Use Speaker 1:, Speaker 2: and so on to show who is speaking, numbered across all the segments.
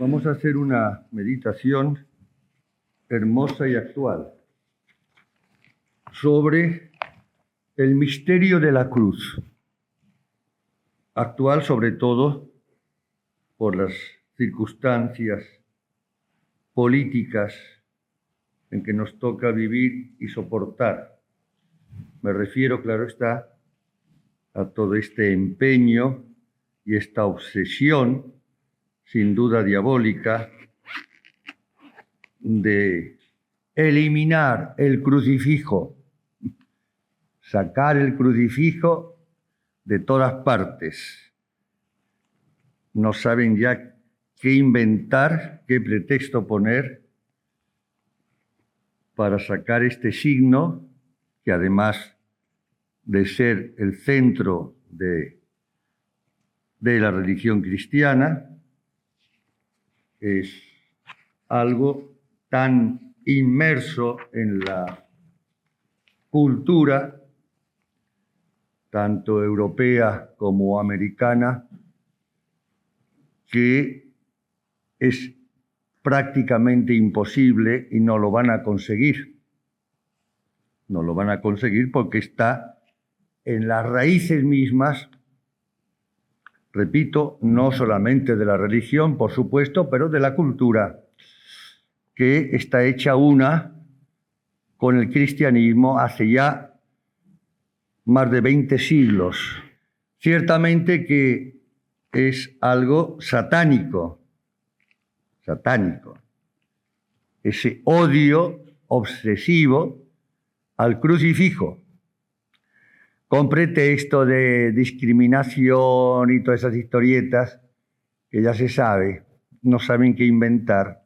Speaker 1: Vamos a hacer una meditación hermosa y actual sobre el misterio de la cruz. Actual sobre todo por las circunstancias políticas en que nos toca vivir y soportar. Me refiero, claro está, a todo este empeño y esta obsesión, sin duda diabólica, de eliminar el crucifijo, sacar el crucifijo de todas partes. No saben ya qué inventar, qué pretexto poner para sacar este signo, que además de ser el centro de la religión cristiana, es algo tan inmerso en la cultura, tanto europea como americana, que es prácticamente imposible y no lo van a conseguir. No lo van a conseguir porque está en las raíces mismas, repito, no solamente de la religión, por supuesto, pero de la cultura, que está hecha una con el cristianismo hace ya más de 20 siglos. Ciertamente que es algo satánico, ese odio obsesivo al crucifijo, con pretexto de discriminación y todas esas historietas que ya se sabe, no saben qué inventar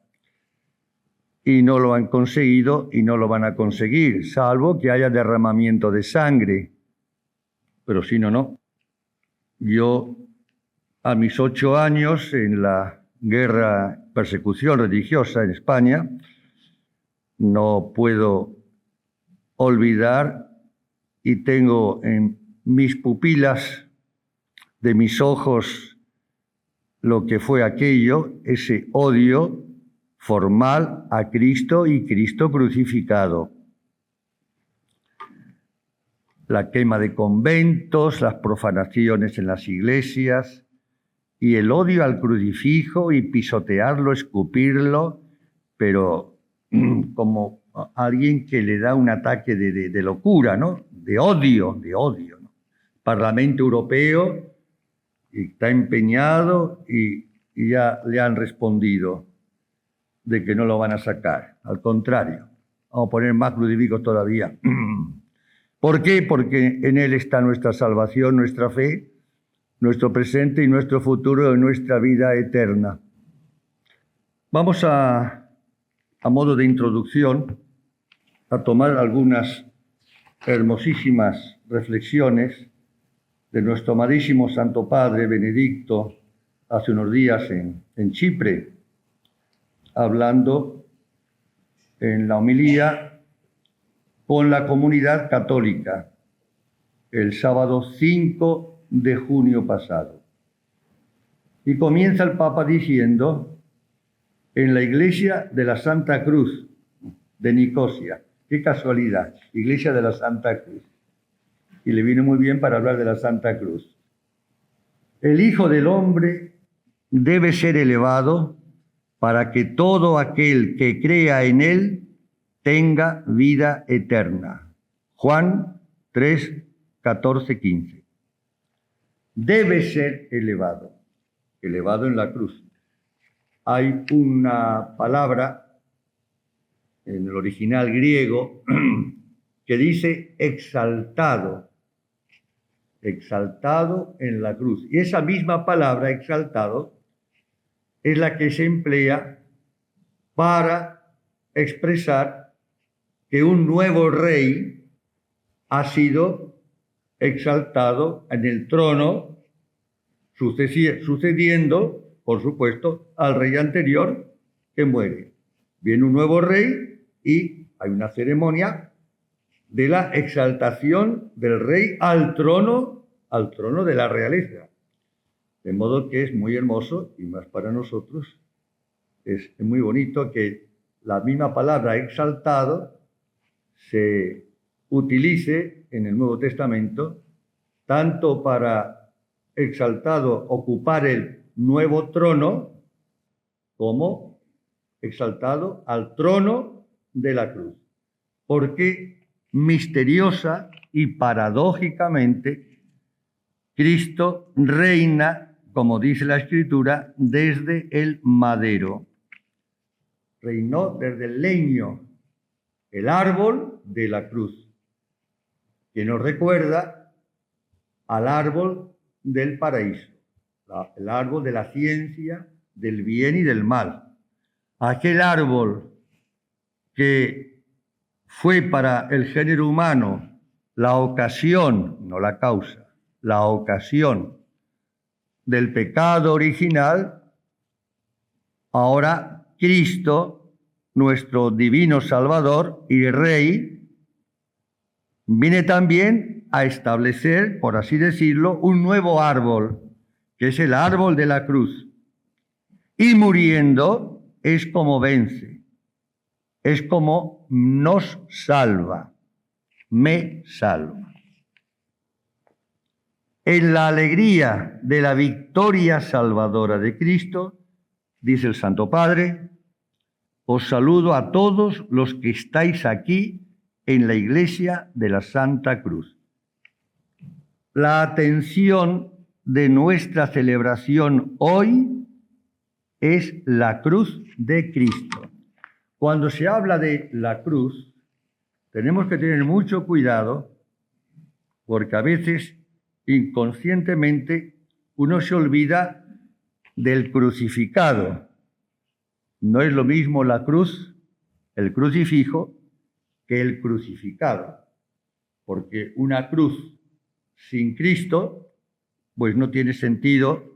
Speaker 1: y no lo han conseguido y no lo van a conseguir, salvo que haya derramamiento de sangre, pero si no, no. Yo, a mis 8 años, en la guerra, persecución religiosa en España, no puedo olvidar y tengo en mis pupilas de mis ojos lo que fue aquello, ese odio formal a Cristo y Cristo crucificado. La quema de conventos, las profanaciones en las iglesias y el odio al crucifijo y pisotearlo, escupirlo, pero como alguien que le da un ataque de locura, ¿no? De odio, ¿no? Parlamento Europeo está empeñado y ya le han respondido de que no lo van a sacar. Al contrario, vamos a poner más crucifijos todavía. ¿Por qué? Porque en él está nuestra salvación, nuestra fe, nuestro presente y nuestro futuro, nuestra vida eterna. Vamos a modo de introducción, a tomar algunas hermosísimas reflexiones de nuestro amadísimo Santo Padre Benedicto hace unos días en Chipre, hablando en la homilía con la comunidad católica el sábado 5 de junio pasado. Y comienza el Papa diciendo: en la iglesia de la Santa Cruz de Nicosia. Qué casualidad, iglesia de la Santa Cruz. Y le vino muy bien para hablar de la Santa Cruz. El Hijo del Hombre debe ser elevado para que todo aquel que crea en él tenga vida eterna. Juan 3, 14, 15. Debe ser elevado en la cruz. Hay una palabra en el original griego que dice exaltado en la cruz. Y esa misma palabra, exaltado, es la que se emplea para expresar que un nuevo rey ha sido exaltado en el trono, sucediendo, por supuesto, al rey anterior que muere. Viene un nuevo rey y hay una ceremonia de la exaltación del rey al trono de la realeza. De modo que es muy hermoso, y más para nosotros, Es muy bonito que la misma palabra exaltado se utilice en el Nuevo Testamento tanto para exaltado ocupar el nuevo trono como exaltado al trono de la cruz. Porque misteriosa y paradójicamente Cristo reina, como dice la Escritura, desde el madero. Reinó desde el leño, el árbol de la cruz, que nos recuerda al árbol del paraíso, el árbol de la ciencia, del bien y del mal. Aquel árbol que fue para el género humano la ocasión, no la causa, la ocasión del pecado original, ahora Cristo, nuestro divino Salvador y Rey, viene también a establecer, por así decirlo, un nuevo árbol, que es el árbol de la cruz. Y muriendo es como vence, es como nos salva, me salva. En la alegría de la victoria salvadora de Cristo, dice el Santo Padre, os saludo a todos los que estáis aquí en la Iglesia de la Santa Cruz. La atención de nuestra celebración hoy es la cruz de Cristo. Cuando se habla de la cruz, tenemos que tener mucho cuidado porque a veces inconscientemente uno se olvida del crucificado. No es lo mismo la cruz, el crucifijo, que el crucificado, porque una cruz sin Cristo, pues no tiene sentido,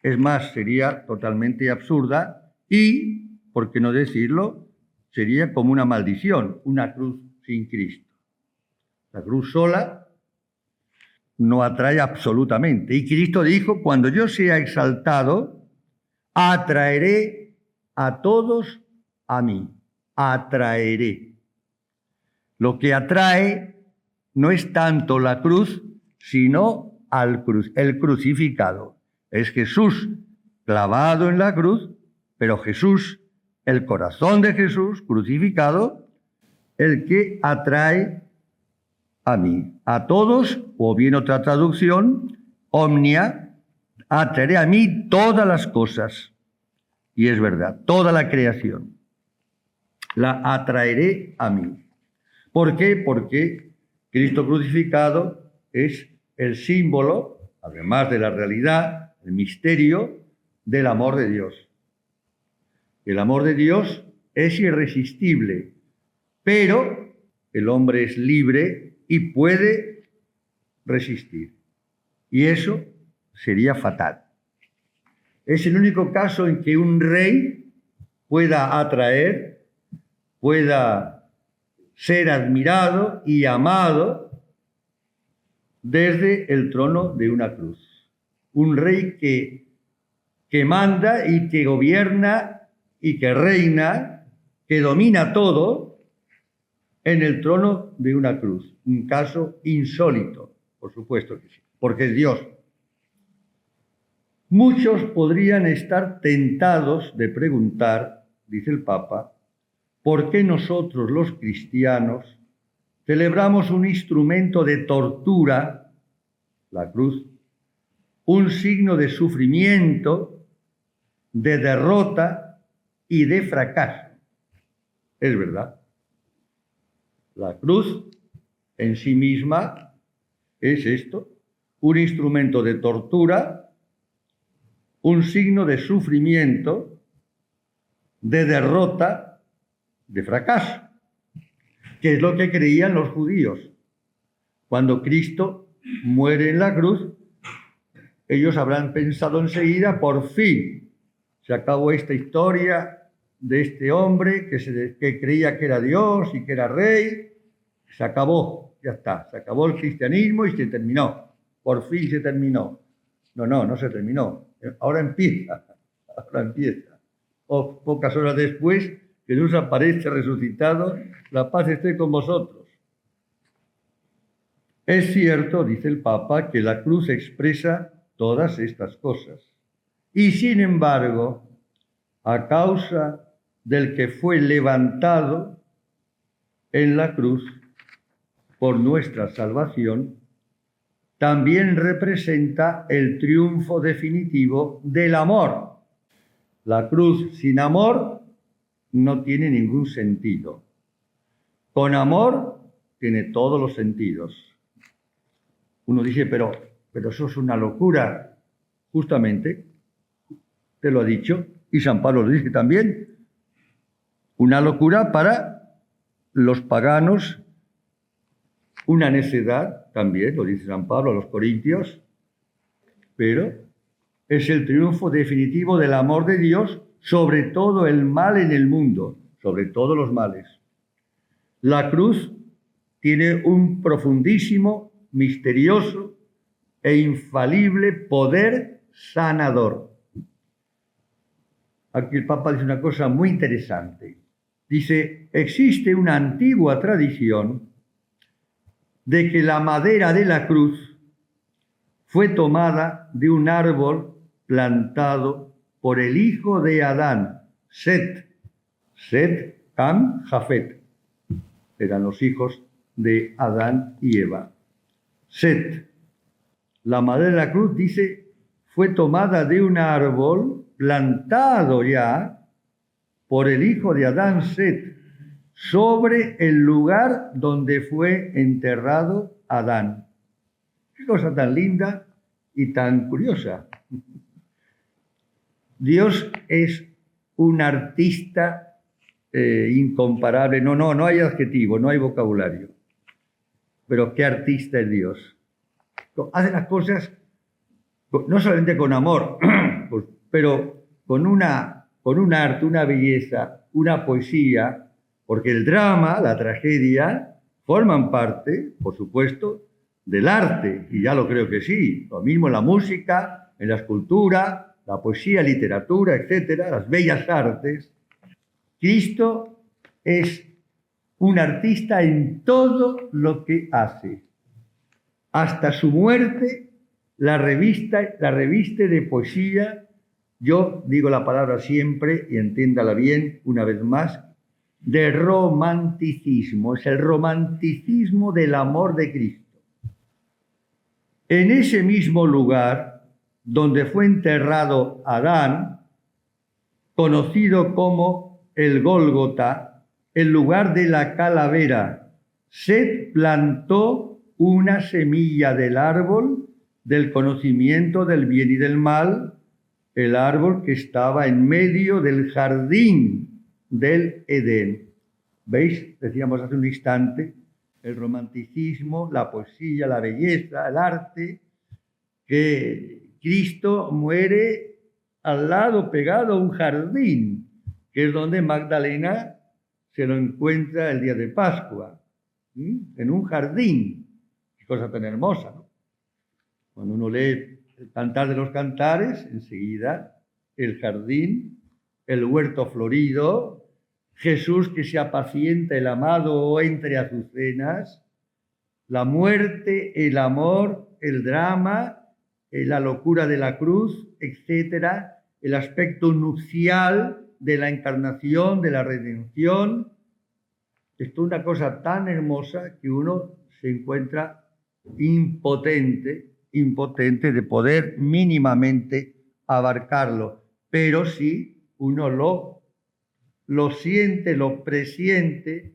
Speaker 1: es más, sería totalmente absurda y, por qué no decirlo, sería como una maldición, una cruz sin Cristo. La cruz sola no atrae absolutamente. Y Cristo dijo, cuando yo sea exaltado, atraeré a todos a mí. Atraeré. Lo que atrae no es tanto la cruz, sino el crucificado. Es Jesús clavado en la cruz, pero Jesús, el corazón de Jesús crucificado, el que atrae a mí. A todos, o bien otra traducción, omnia, atraeré a mí todas las cosas. Y es verdad, toda la creación. La atraeré a mí. ¿Por qué? Porque Cristo crucificado es el símbolo, además de la realidad, el misterio del amor de Dios. El amor de Dios es irresistible, pero el hombre es libre y puede resistir. Y eso sería fatal. Es el único caso en que un rey pueda atraer, pueda ser admirado y amado desde el trono de una cruz. Un rey que manda y que gobierna y que reina, que domina todo en el trono de una cruz. Un caso insólito, por supuesto que sí, porque es Dios. Muchos podrían estar tentados de preguntar, dice el Papa, ¿por qué nosotros los cristianos celebramos un instrumento de tortura, la cruz, un signo de sufrimiento, de derrota y de fracaso? Es verdad. La cruz en sí misma es esto, un instrumento de tortura, un signo de sufrimiento, de derrota, de fracaso, que es lo que creían los judíos. Cuando Cristo muere en la cruz, ellos habrán pensado enseguida, por fin, se acabó esta historia de este hombre que creía que era Dios y que era rey, se acabó, ya está, se acabó el cristianismo y se terminó, por fin se terminó. No se terminó, ahora empieza. o pocas horas después, Jesús aparece resucitado, la paz esté con vosotros. Es cierto, dice el Papa, que la cruz expresa todas estas cosas. Y sin embargo, a causa del que fue levantado en la cruz por nuestra salvación, también representa el triunfo definitivo del amor. La cruz sin amor no tiene ningún sentido. Con amor tiene todos los sentidos. Uno dice, pero eso es una locura. Justamente, te lo ha dicho, y San Pablo lo dice también, una locura para los paganos, una necedad también, lo dice San Pablo a los Corintios, pero es el triunfo definitivo del amor de Dios sobre todo el mal en el mundo, sobre todos los males. La cruz tiene un profundísimo, misterioso e infalible poder sanador. Aquí el Papa dice una cosa muy interesante. Dice, existe una antigua tradición de que la madera de la cruz fue tomada de un árbol plantado por el hijo de Adán, Set, Cam, Jafet. Eran los hijos de Adán y Eva. Set. La madera de la cruz, dice, fue tomada de un árbol plantado ya por el hijo de Adán, Set, sobre el lugar donde fue enterrado Adán. Qué cosa tan linda y tan curiosa. Dios es un artista incomparable. No hay adjetivo, no hay vocabulario. Pero qué artista es Dios. Hace las cosas no solamente con amor, pero con un arte, una belleza, una poesía, porque el drama, la tragedia, forman parte, por supuesto, del arte, y ya lo creo que sí. Lo mismo en la música, en la escultura, la poesía, literatura, etcétera, las bellas artes. Cristo es un artista en todo lo que hace. Hasta su muerte la reviste de poesía. Yo digo la palabra siempre, y entiéndala bien una vez más, de romanticismo. Es el romanticismo del amor de Cristo. En ese mismo lugar donde fue enterrado Adán, conocido como el Gólgota, el lugar de la calavera, Set plantó una semilla del árbol del conocimiento del bien y del mal, el árbol que estaba en medio del jardín del Edén. ¿Veis? Decíamos hace un instante, el romanticismo, la poesía, la belleza, el arte, que Cristo muere al lado, pegado a un jardín, que es donde Magdalena se lo encuentra el día de Pascua, en un jardín. Qué cosa tan hermosa, ¿no? Cuando uno lee el Cantar de los Cantares, enseguida el jardín, el huerto florido, Jesús que se apacienta el amado entre azucenas, la muerte, el amor, el drama, la locura de la cruz, etcétera, el aspecto nupcial de la encarnación, de la redención. Esto es una cosa tan hermosa que uno se encuentra impotente de poder mínimamente abarcarlo, pero si uno lo siente, lo presiente,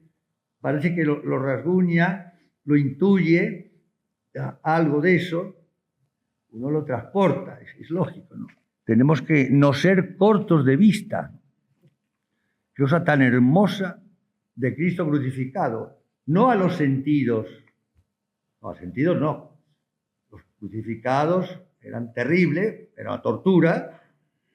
Speaker 1: parece que lo rasguña, lo intuye, algo de eso, uno lo transporta, es lógico, ¿no? Tenemos que no ser cortos de vista. Qué cosa tan hermosa de Cristo crucificado, no a los sentidos, no. Los crucificados eran terribles, era una tortura,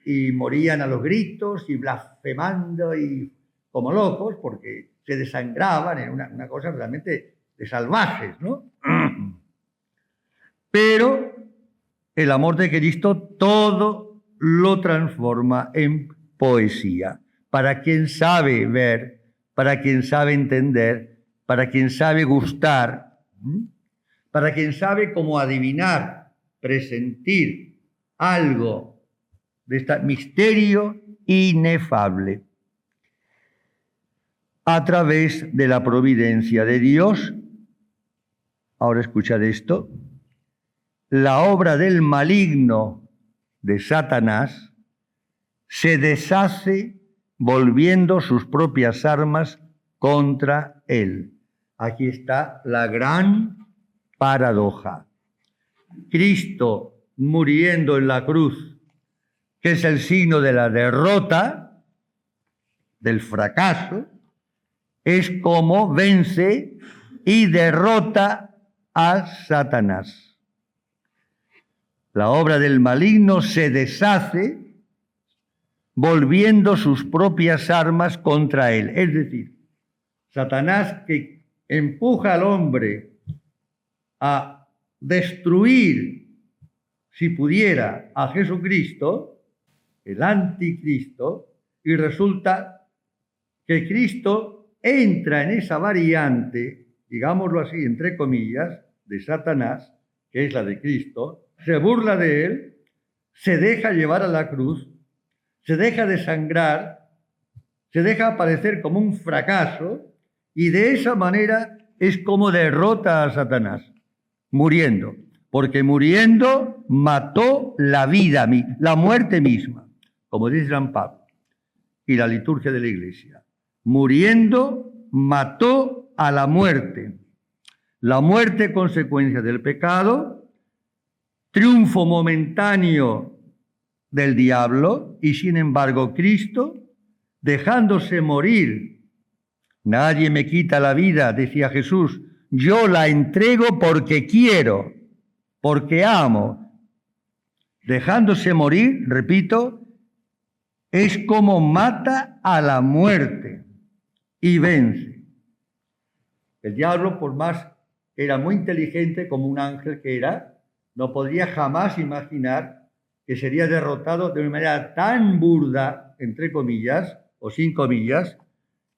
Speaker 1: y morían a los gritos y blasfemando y como locos porque se desangraban, en una cosa realmente de salvajes, ¿no? Pero el amor de Cristo todo lo transforma en poesía. Para quien sabe ver, para quien sabe entender, para quien sabe gustar, para quien sabe cómo adivinar, presentir algo de este misterio inefable. A través de la providencia de Dios, ahora escuchad esto, la obra del maligno de Satanás se deshace volviendo sus propias armas contra él. Aquí está la gran paradoja. Cristo muriendo en la cruz, que es el signo de la derrota, del fracaso, es como vence y derrota a Satanás. La obra del maligno se deshace volviendo sus propias armas contra él. Es decir, Satanás, que empuja al hombre a destruir, si pudiera, a Jesucristo, el anticristo, y resulta que Cristo entra en esa variante, digámoslo así, entre comillas, de Satanás, que es la de Cristo, se burla de él, se deja llevar a la cruz, se deja desangrar, se deja aparecer como un fracaso, y de esa manera es como derrota a Satanás, muriendo, porque muriendo mató la vida, la muerte misma, como dice San Pablo y la liturgia de la Iglesia. Muriendo mató a la muerte. La muerte, consecuencia del pecado, triunfo momentáneo del diablo, y sin embargo Cristo, dejándose morir. Nadie me quita la vida, decía Jesús, yo la entrego porque quiero, porque amo. Dejándose morir, repito, es como mata a la muerte y vence. El diablo, por más era muy inteligente como un ángel que era, no podría jamás imaginar que sería derrotado de una manera tan burda, entre comillas o sin comillas,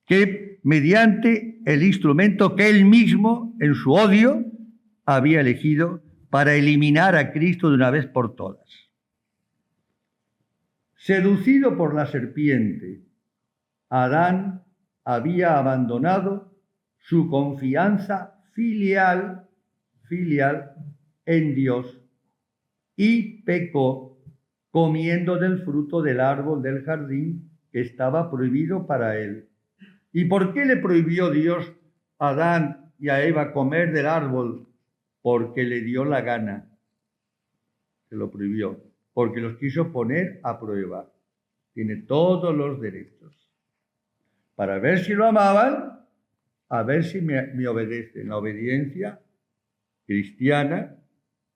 Speaker 1: que mediante el instrumento que él mismo, en su odio, había elegido para eliminar a Cristo de una vez por todas. Seducido por la serpiente, Adán había abandonado su confianza filial en Dios y pecó comiendo del fruto del árbol del jardín que estaba prohibido para él. ¿Y por qué le prohibió Dios a Adán y a Eva comer del árbol? Porque le dio la gana. Se lo prohibió, porque los quiso poner a prueba. Tiene todos los derechos. Para ver si lo amaban, a ver si me obedecen. La obediencia cristiana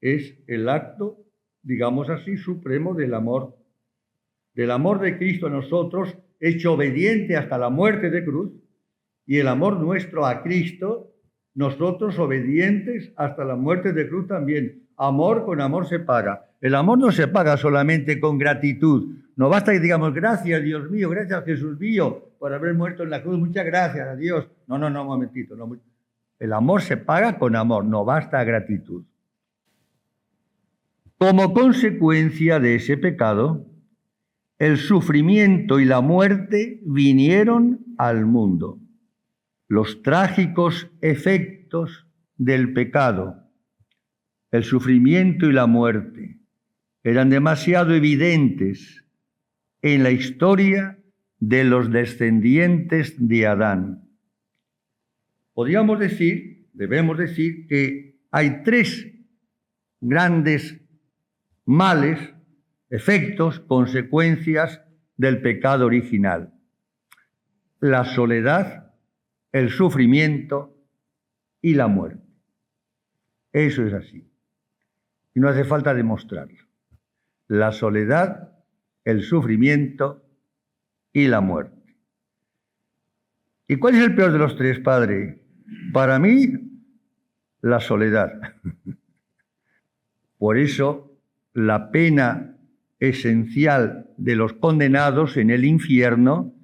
Speaker 1: es el acto, digamos así, supremo del amor de Cristo a nosotros, hecho obediente hasta la muerte de cruz, y el amor nuestro a Cristo, nosotros obedientes hasta la muerte de cruz también. Amor con amor se paga. El amor no se paga solamente con gratitud. No basta que digamos, gracias Dios mío, gracias Jesús mío, por haber muerto en la cruz, muchas gracias a Dios. No, un momentito. No. El amor se paga con amor, no basta gratitud. Como consecuencia de ese pecado, el sufrimiento y la muerte vinieron al mundo. Los trágicos efectos del pecado, el sufrimiento y la muerte, eran demasiado evidentes en la historia de los descendientes de Adán. Podríamos decir, debemos decir, que hay tres grandes males, efectos, consecuencias del pecado original: la soledad, el sufrimiento y la muerte. Eso es así. Y no hace falta demostrarlo. La soledad, el sufrimiento y la muerte. ¿Y cuál es el peor de los tres, padre? Para mí, la soledad. Por eso, la pena esencial de los condenados en el infierno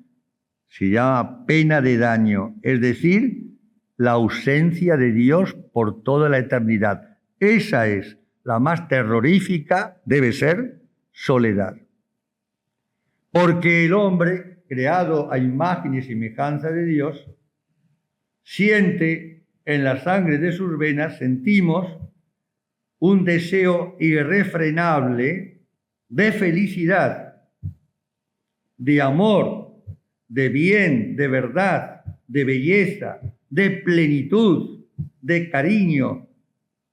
Speaker 1: se llama pena de daño, es decir, la ausencia de Dios por toda la eternidad. Esa es la más terrorífica, debe ser soledad. Porque el hombre, creado a imagen y semejanza de Dios, siente en la sangre de sus venas, sentimos un deseo irrefrenable de felicidad, de amor, de bien, de verdad, de belleza, de plenitud, de cariño.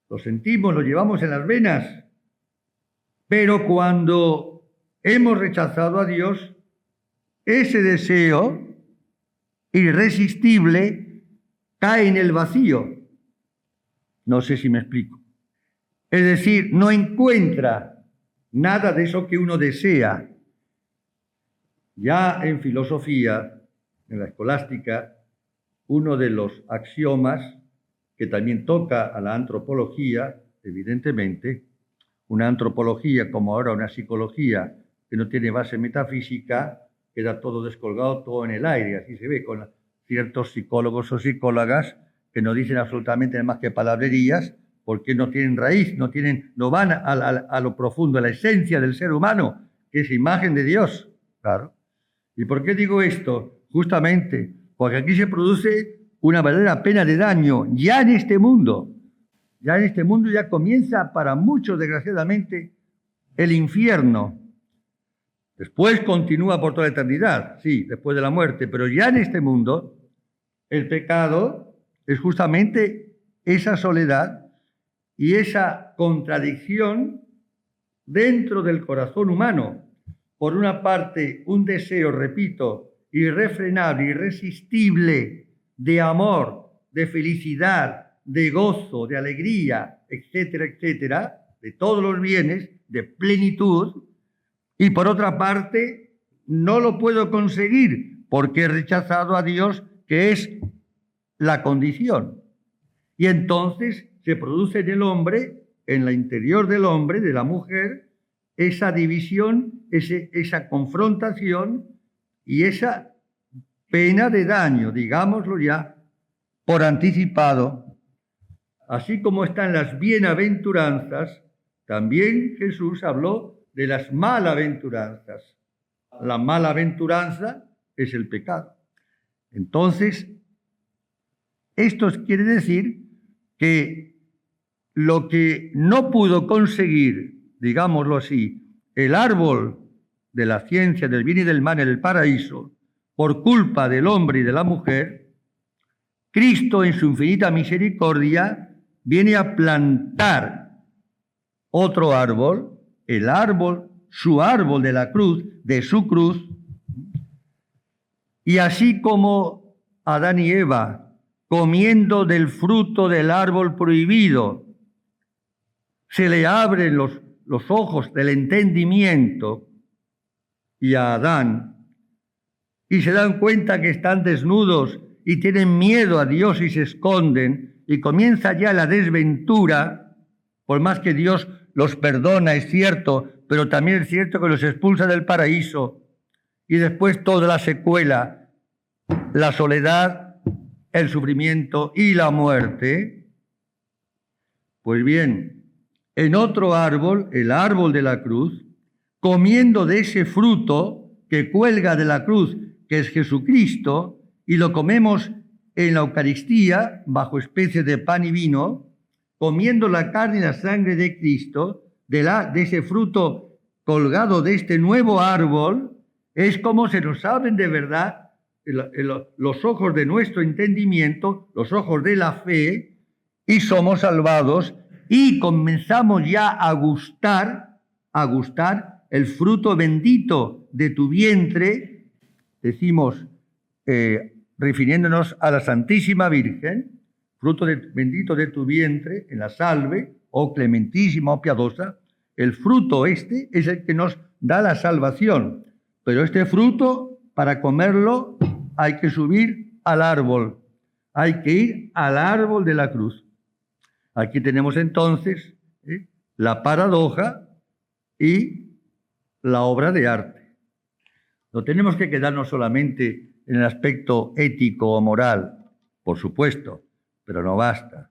Speaker 1: Lo sentimos, lo llevamos en las venas. Pero cuando hemos rechazado a Dios, ese deseo irresistible cae en el vacío. No sé si me explico. Es decir, no encuentra nada de eso que uno desea. Ya en filosofía, en la escolástica, uno de los axiomas que también toca a la antropología, evidentemente, una antropología como ahora una psicología que no tiene base metafísica, queda todo descolgado, todo en el aire. Así se ve con ciertos psicólogos o psicólogas que no dicen absolutamente más que palabrerías, porque no tienen raíz, no van a lo profundo, a la esencia del ser humano, que es imagen de Dios. Claro. ¿Y por qué digo esto? Justamente porque aquí se produce una verdadera pena de daño, ya en este mundo. Ya en este mundo ya comienza para muchos, desgraciadamente, el infierno. Después continúa por toda la eternidad, sí, después de la muerte, pero ya en este mundo el pecado es justamente esa soledad y esa contradicción dentro del corazón humano. Por una parte, un deseo, repito, irrefrenable, irresistible, de amor, de felicidad, de gozo, de alegría, etcétera, etcétera, de todos los bienes, de plenitud. Y por otra parte, no lo puedo conseguir porque he rechazado a Dios, que es la condición. Y entonces se produce en el hombre, en el interior del hombre, de la mujer, esa división, esa confrontación y esa pena de daño, digámoslo ya, por anticipado. Así como están las bienaventuranzas, también Jesús habló de las malaventuranzas. La malaventuranza es el pecado. Entonces, esto quiere decir que lo que no pudo conseguir, digámoslo así, el árbol de la ciencia del bien y del mal en el paraíso, por culpa del hombre y de la mujer, Cristo en su infinita misericordia viene a plantar otro árbol, el árbol, su árbol de la cruz, de su cruz, y así como Adán y Eva, comiendo del fruto del árbol prohibido, se le abren los ojos del entendimiento y a Adán, y se dan cuenta que están desnudos y tienen miedo a Dios y se esconden, y comienza ya la desventura, por más que Dios los perdona, es cierto, pero también es cierto que los expulsa del paraíso, y después toda la secuela, la soledad, el sufrimiento y la muerte. Pues bien, en otro árbol, el árbol de la cruz, comiendo de ese fruto que cuelga de la cruz, que es Jesucristo, y lo comemos en la Eucaristía, bajo especie de pan y vino, comiendo la carne y la sangre de Cristo, de ese fruto colgado de este nuevo árbol, es como se nos abren de verdad los ojos de nuestro entendimiento, los ojos de la fe, y somos salvados y comenzamos ya a gustar el fruto bendito de tu vientre, decimos, refiriéndonos a la Santísima Virgen, fruto bendito de tu vientre, en la salve, oh clementísima, oh piadosa, el fruto este es el que nos da la salvación, pero este fruto, para comerlo, hay que subir al árbol, hay que ir al árbol de la cruz. Aquí tenemos entonces la paradoja y la obra de arte. No tenemos que quedarnos solamente en el aspecto ético o moral, por supuesto, pero no basta.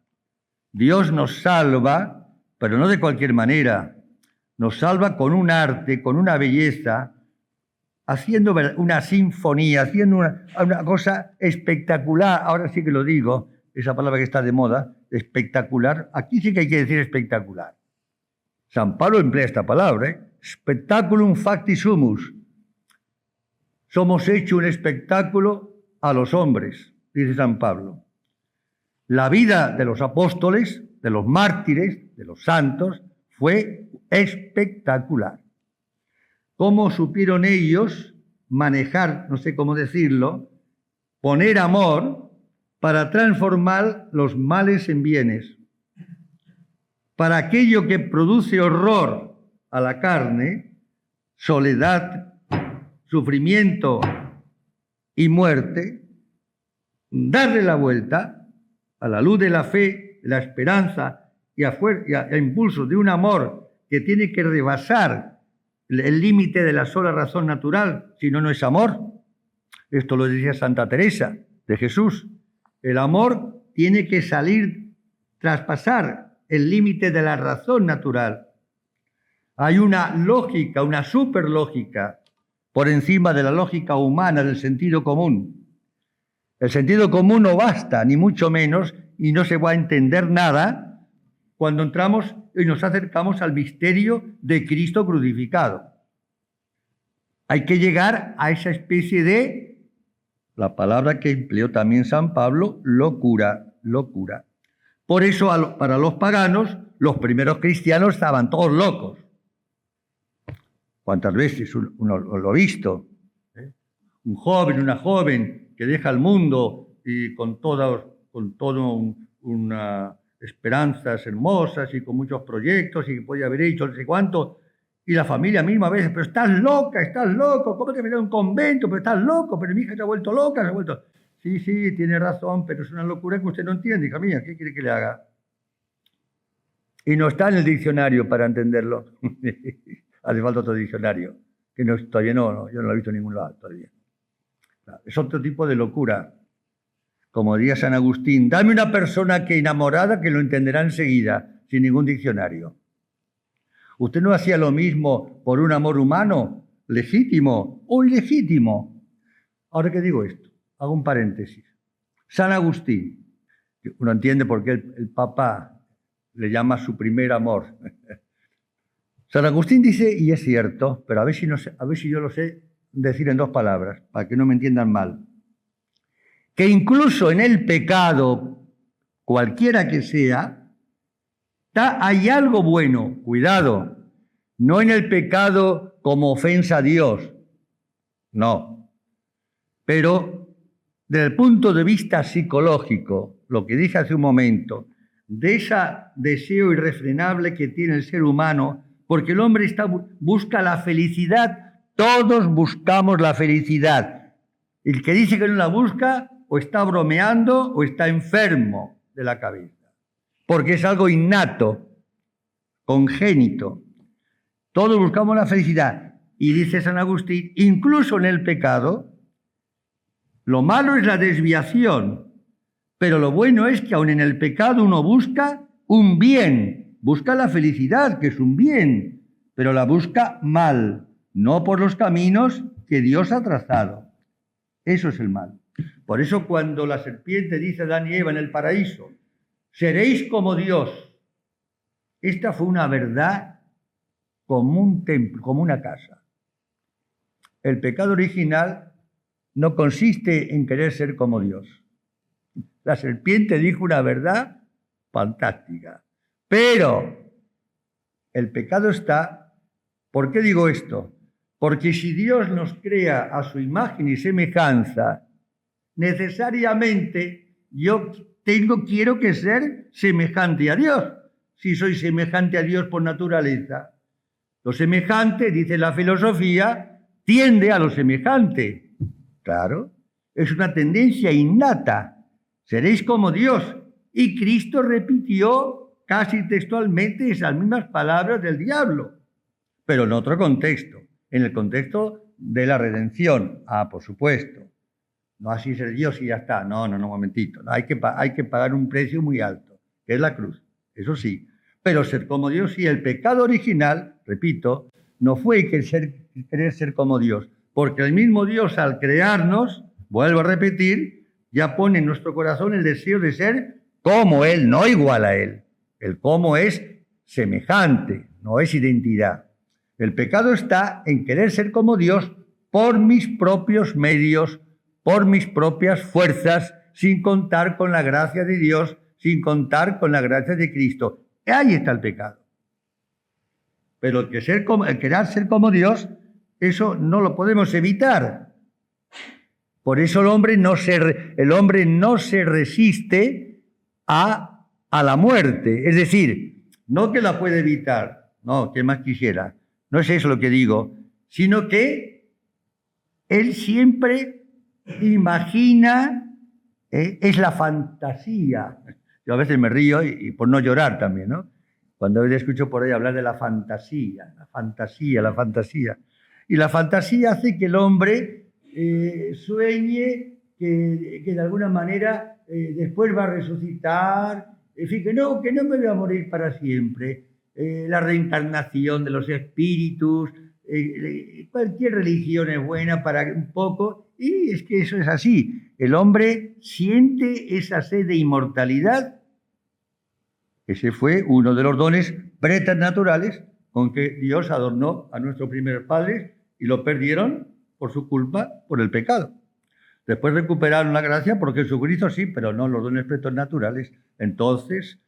Speaker 1: Dios nos salva, pero no de cualquier manera. Nos salva con un arte, con una belleza, haciendo una sinfonía, haciendo una cosa espectacular. Ahora sí que lo digo, esa palabra que está de moda, espectacular. Aquí sí que hay que decir espectacular. San Pablo emplea esta palabra, Spectaculum facti sumus. Somos hecho un espectáculo a los hombres, dice San Pablo. La vida de los apóstoles, de los mártires, de los santos, fue espectacular. ¿Cómo supieron ellos manejar, no sé cómo decirlo, poner amor para transformar los males en bienes? Para aquello que produce horror a la carne, soledad, sufrimiento y muerte, darle la vuelta a la luz de la fe, de la esperanza y a impulso de un amor que tiene que rebasar el límite de la sola razón natural, si no, no es amor. Esto lo decía Santa Teresa de Jesús. El amor tiene que salir, traspasar el límite de la razón natural. Hay una lógica, una superlógica, por encima de la lógica humana, del sentido común. El sentido común no basta, ni mucho menos, y no se va a entender nada cuando entramos y nos acercamos al misterio de Cristo crucificado. Hay que llegar a esa especie de, la palabra que empleó también San Pablo, locura, locura. Por eso para los paganos, los primeros cristianos estaban todos locos. ¿Cuántas veces uno lo ha visto? Un joven, una joven que deja el mundo y con todo unas esperanzas hermosas y con muchos proyectos y que podía haber hecho no sé cuánto, y la familia misma a veces, pero estás loco, ¿cómo te metes en un convento? Pero estás loco, pero mi hija se ha vuelto loca, se ha vuelto... Sí, tiene razón, pero es una locura que usted no entiende, hija mía, ¿qué quiere que le haga? Y no está en el diccionario para entenderlo. Hace falta otro diccionario, que todavía no, yo no lo he visto en ningún lado todavía. Es otro tipo de locura. Como diría San Agustín, dame una persona que enamorada que lo entenderá enseguida, sin ningún diccionario. ¿Usted no hacía lo mismo por un amor humano, legítimo o ilegítimo? Ahora que digo esto, hago un paréntesis. San Agustín, uno entiende por qué el Papa le llama su primer amor. San Agustín dice, y es cierto, pero a ver si yo lo sé decir en dos palabras, para que no me entiendan mal, que incluso en el pecado, cualquiera que sea, hay algo bueno, cuidado, no en el pecado como ofensa a Dios, no, pero desde el punto de vista psicológico, lo que dije hace un momento, de ese deseo irrefrenable que tiene el ser humano, porque el hombre busca la felicidad, todos buscamos la felicidad. El que dice que no la busca, o está bromeando o está enfermo de la cabeza, porque es algo innato, congénito. Todos buscamos la felicidad. Y dice San Agustín, incluso en el pecado, lo malo es la desviación, pero lo bueno es que aun en el pecado uno busca un bien, busca la felicidad, que es un bien, pero la busca mal, no por los caminos que Dios ha trazado. Eso es el mal. Por eso cuando la serpiente dice a Adán y Eva en el paraíso, seréis como Dios, esta fue una verdad como un templo, como una casa. El pecado original no consiste en querer ser como Dios. La serpiente dijo una verdad fantástica. Pero el pecado está... ¿Por qué digo esto? Porque si Dios nos crea a su imagen y semejanza, necesariamente yo quiero que ser semejante a Dios. Si soy semejante a Dios por naturaleza. Lo semejante, dice la filosofía, tiende a lo semejante. Claro, es una tendencia innata. Seréis como Dios. Y Cristo repitió casi textualmente esas mismas palabras del diablo, pero en otro contexto. en el contexto de la redención. Ah, por supuesto. No así ser Dios y ya está. No, un momentito. Hay que pagar un precio muy alto, que es la cruz. Eso sí. Pero ser como Dios sí. El pecado original, repito, no fue querer ser como Dios. Porque el mismo Dios al crearnos, vuelvo a repetir, ya pone en nuestro corazón el deseo de ser como Él, no igual a Él. El cómo es semejante, no es identidad. El pecado está en querer ser como Dios por mis propios medios, por mis propias fuerzas, sin contar con la gracia de Dios, sin contar con la gracia de Cristo. Ahí está el pecado. Pero el querer ser como Dios, eso no lo podemos evitar. Por eso el hombre no se resiste a la muerte. Es decir, no que la puede evitar, no, que más quisiera. No es eso lo que digo, sino que él siempre imagina, es la fantasía. Yo a veces me río y por no llorar también, ¿no? Cuando a veces escucho por ahí hablar de la fantasía. Y la fantasía hace que el hombre sueñe que de alguna manera después va a resucitar, en fin, que no me voy a morir para siempre. La reencarnación de los espíritus, cualquier religión es buena para un poco, y es que eso es así. El hombre siente esa sed de inmortalidad. Ese fue uno de los dones preternaturales con que Dios adornó a nuestros primeros padres y lo perdieron por su culpa, por el pecado. Después recuperaron la gracia por Jesucristo, sí, pero no los dones preternaturales. Entonces,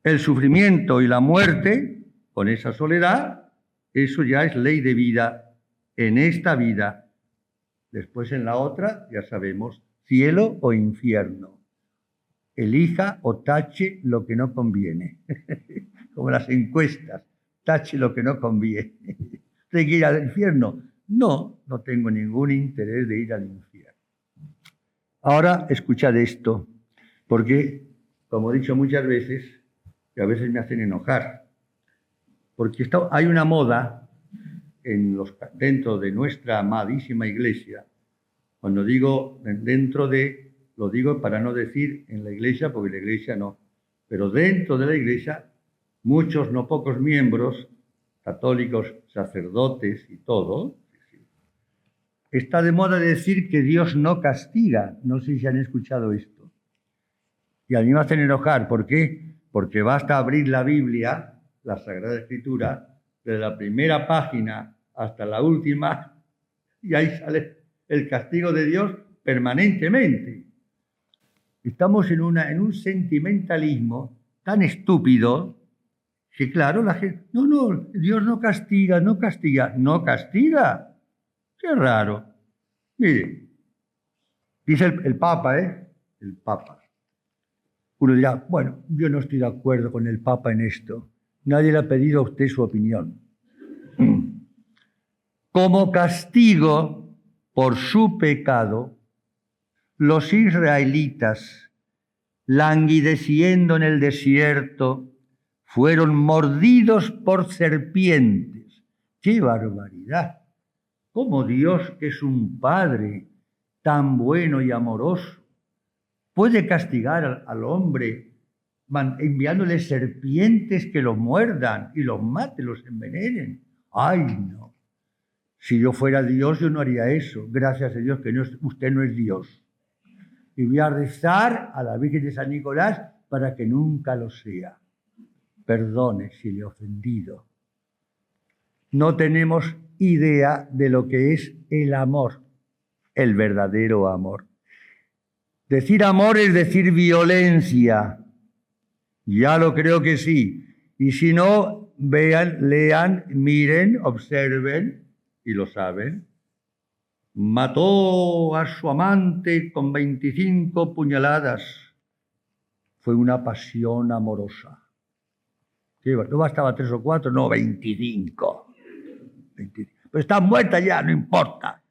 Speaker 1: el sufrimiento y la muerte, con esa soledad, eso ya es ley de vida en esta vida. Después en la otra, ya sabemos, cielo o infierno. Elija o tache lo que no conviene. Como las encuestas, tache lo que no conviene. ¿Usted quiere ir al infierno? No tengo ningún interés de ir al infierno. Ahora escuchad esto, porque, como he dicho muchas veces, que a veces me hacen enojar, porque hay una moda dentro de nuestra amadísima iglesia. Cuando digo dentro de, lo digo para no decir en la iglesia, porque la iglesia no, pero dentro de la iglesia, muchos, no pocos miembros, católicos, sacerdotes y todo, está de moda decir que Dios no castiga. No sé si han escuchado esto. Y a mí me hacen enojar. ¿Por qué? Porque basta abrir la Biblia, la Sagrada Escritura, desde la primera página hasta la última, y ahí sale el castigo de Dios permanentemente. Estamos en un sentimentalismo tan estúpido que, claro, la gente, no, Dios no castiga. ¿No castiga? Qué raro. Mire, dice el Papa, el Papa. Uno dirá, bueno, yo no estoy de acuerdo con el Papa en esto. Nadie le ha pedido a usted su opinión. Como castigo por su pecado, los israelitas, languideciendo en el desierto, fueron mordidos por serpientes. ¡Qué barbaridad! ¿Cómo Dios, que es un Padre tan bueno y amoroso, puede castigar al hombre enviándole serpientes que lo muerdan y los maten, los envenenen? ¡Ay, no! Si yo fuera Dios, yo no haría eso. Gracias a Dios que usted no es Dios. Y voy a rezar a la Virgen de San Nicolás para que nunca lo sea. Perdone si le he ofendido. No tenemos idea de lo que es el amor, el verdadero amor. Decir amor es decir violencia. Ya lo creo que sí. Y si no, vean, lean, miren, observen y lo saben. Mató a su amante con 25 puñaladas. Fue una pasión amorosa. No bastaba 3 o 4, no, 25. Pero está muerta ya, no importa.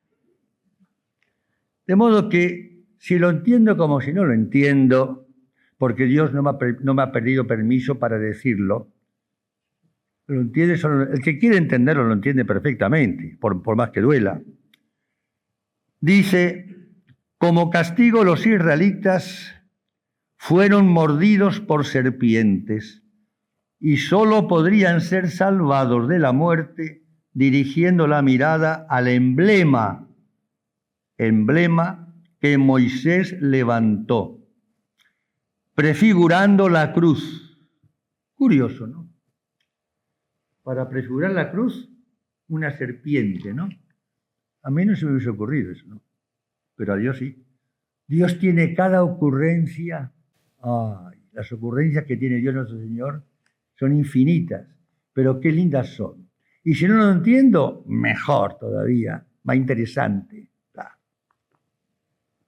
Speaker 1: De modo que, si lo entiendo como si no lo entiendo, porque Dios no me ha pedido permiso para decirlo, Lo entiende solo, el que quiere entenderlo lo entiende perfectamente, por más que duela. Dice, como castigo los israelitas fueron mordidos por serpientes y solo podrían ser salvados de la muerte dirigiendo la mirada al emblema que Moisés levantó, prefigurando la cruz. Curioso, ¿no? Para prefigurar la cruz, una serpiente, ¿no? A mí no se me hubiese ocurrido eso, ¿no? Pero a Dios sí. Dios tiene cada ocurrencia. Ay, las ocurrencias que tiene Dios nuestro Señor son infinitas, pero qué lindas son. Y si no lo entiendo, mejor todavía, más interesante.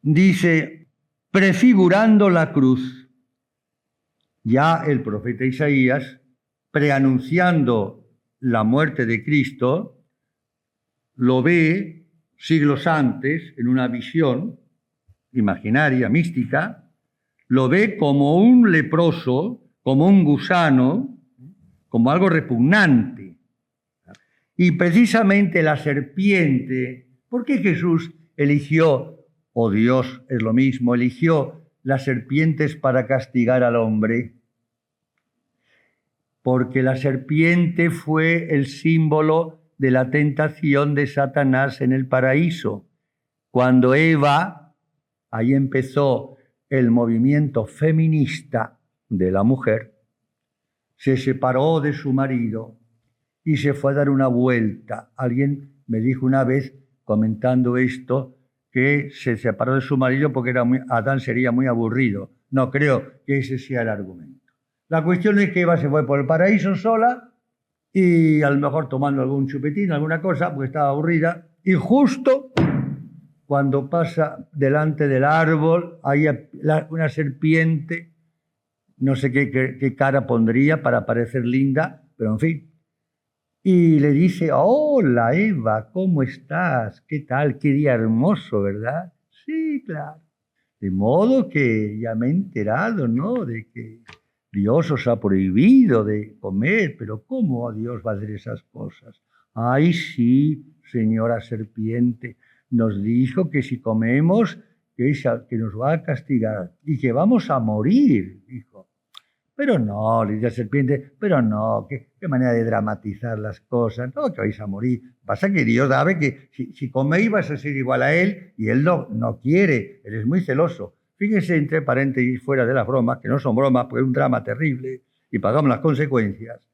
Speaker 1: Dice, prefigurando la cruz. Ya el profeta Isaías, preanunciando la muerte de Cristo, lo ve siglos antes en una visión imaginaria, mística, lo ve como un leproso, como un gusano, como algo repugnante. Y precisamente la serpiente, ¿por qué Jesús eligió, o Dios es lo mismo, eligió las serpientes para castigar al hombre? Porque la serpiente fue el símbolo de la tentación de Satanás en el paraíso. Cuando Eva, ahí empezó el movimiento feminista de la mujer, se separó de su marido y se fue a dar una vuelta. Alguien me dijo una vez, comentando esto, que se separó de su marido porque Adán sería muy aburrido. No creo que ese sea el argumento. La cuestión es que Eva se fue por el paraíso sola y a lo mejor tomando algún chupetín, alguna cosa, porque estaba aburrida, y justo cuando pasa delante del árbol hay una serpiente, no sé qué cara pondría para parecer linda, pero en fin, y le dice, hola Eva, ¿cómo estás? ¿Qué tal? Qué día hermoso, ¿verdad? Sí, claro. De modo que ya me he enterado, ¿no?, de que Dios os ha prohibido de comer, pero ¿cómo Dios va a hacer esas cosas? Ay, sí, señora serpiente, nos dijo que si comemos, que nos va a castigar y que vamos a morir, dijo. Pero no, le dice la serpiente, pero no, qué manera de dramatizar las cosas, no, que vais a morir. Pasa que Dios sabe que si coméis vais a ser igual a Él y Él no quiere, Él es muy celoso. Fíjense, entre paréntesis, fuera de las bromas, que no son bromas, porque es un drama terrible y pagamos las consecuencias.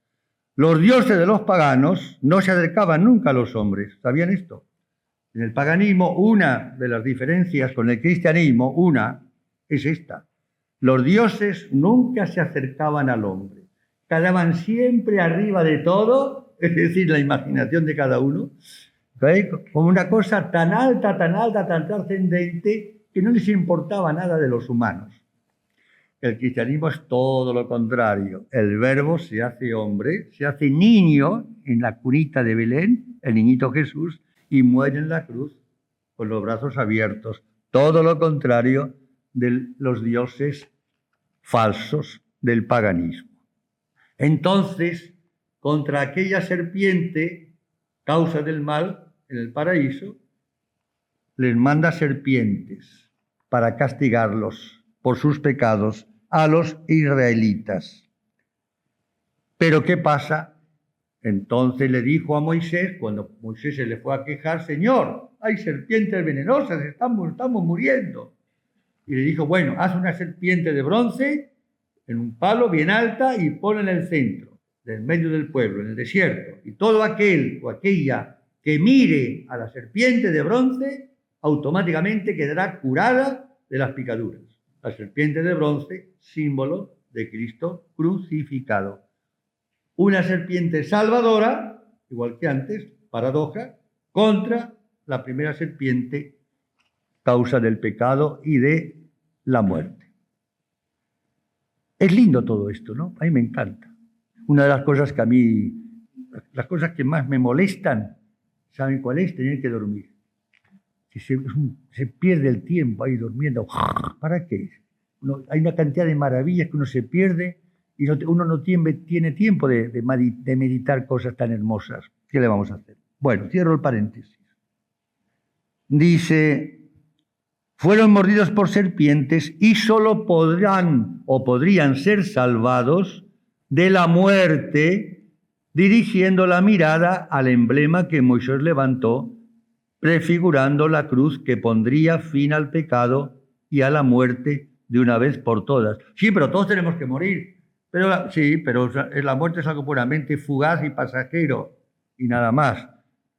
Speaker 1: Los dioses de los paganos no se acercaban nunca a los hombres. ¿Sabían esto? En el paganismo, una de las diferencias con el cristianismo, es esta. Los dioses nunca se acercaban al hombre. Quedaban siempre arriba de todo, es decir, la imaginación de cada uno, como una cosa tan alta, tan trascendente, que no les importaba nada de los humanos. El cristianismo es todo lo contrario. El Verbo se hace hombre, se hace niño en la cunita de Belén, el niñito Jesús, y muere en la cruz con los brazos abiertos. Todo lo contrario de los dioses falsos del paganismo. Entonces, contra aquella serpiente, causa del mal en el paraíso, les manda serpientes para castigarlos por sus pecados a los israelitas. Pero ¿qué pasa? Entonces le dijo a Moisés, cuando Moisés se le fue a quejar, Señor, hay serpientes venenosas, estamos muriendo. Y le dijo, bueno, haz una serpiente de bronce en un palo bien alta y ponla en el centro, del medio del pueblo, en el desierto. Y todo aquel o aquella que mire a la serpiente de bronce, automáticamente quedará curada de las picaduras. La serpiente de bronce, símbolo de Cristo crucificado. Una serpiente salvadora, igual que antes, paradoja, contra la primera serpiente, causa del pecado y de la muerte. Es lindo todo esto, ¿no? A mí me encanta. Una de las cosas las cosas que más me molestan, ¿saben cuál es? Tener que dormir. Que se pierde el tiempo ahí durmiendo. ¿Para qué? Hay una cantidad de maravillas que uno se pierde y uno no tiene tiempo de meditar cosas tan hermosas. ¿Qué le vamos a hacer? Bueno, cierro el paréntesis. Dice, fueron mordidos por serpientes y solo podrían ser salvados de la muerte, dirigiendo la mirada al emblema que Moisés levantó, prefigurando la cruz que pondría fin al pecado y a la muerte de una vez por todas. Sí, pero todos tenemos que morir. Sí, pero la muerte es algo puramente fugaz y pasajero y nada más.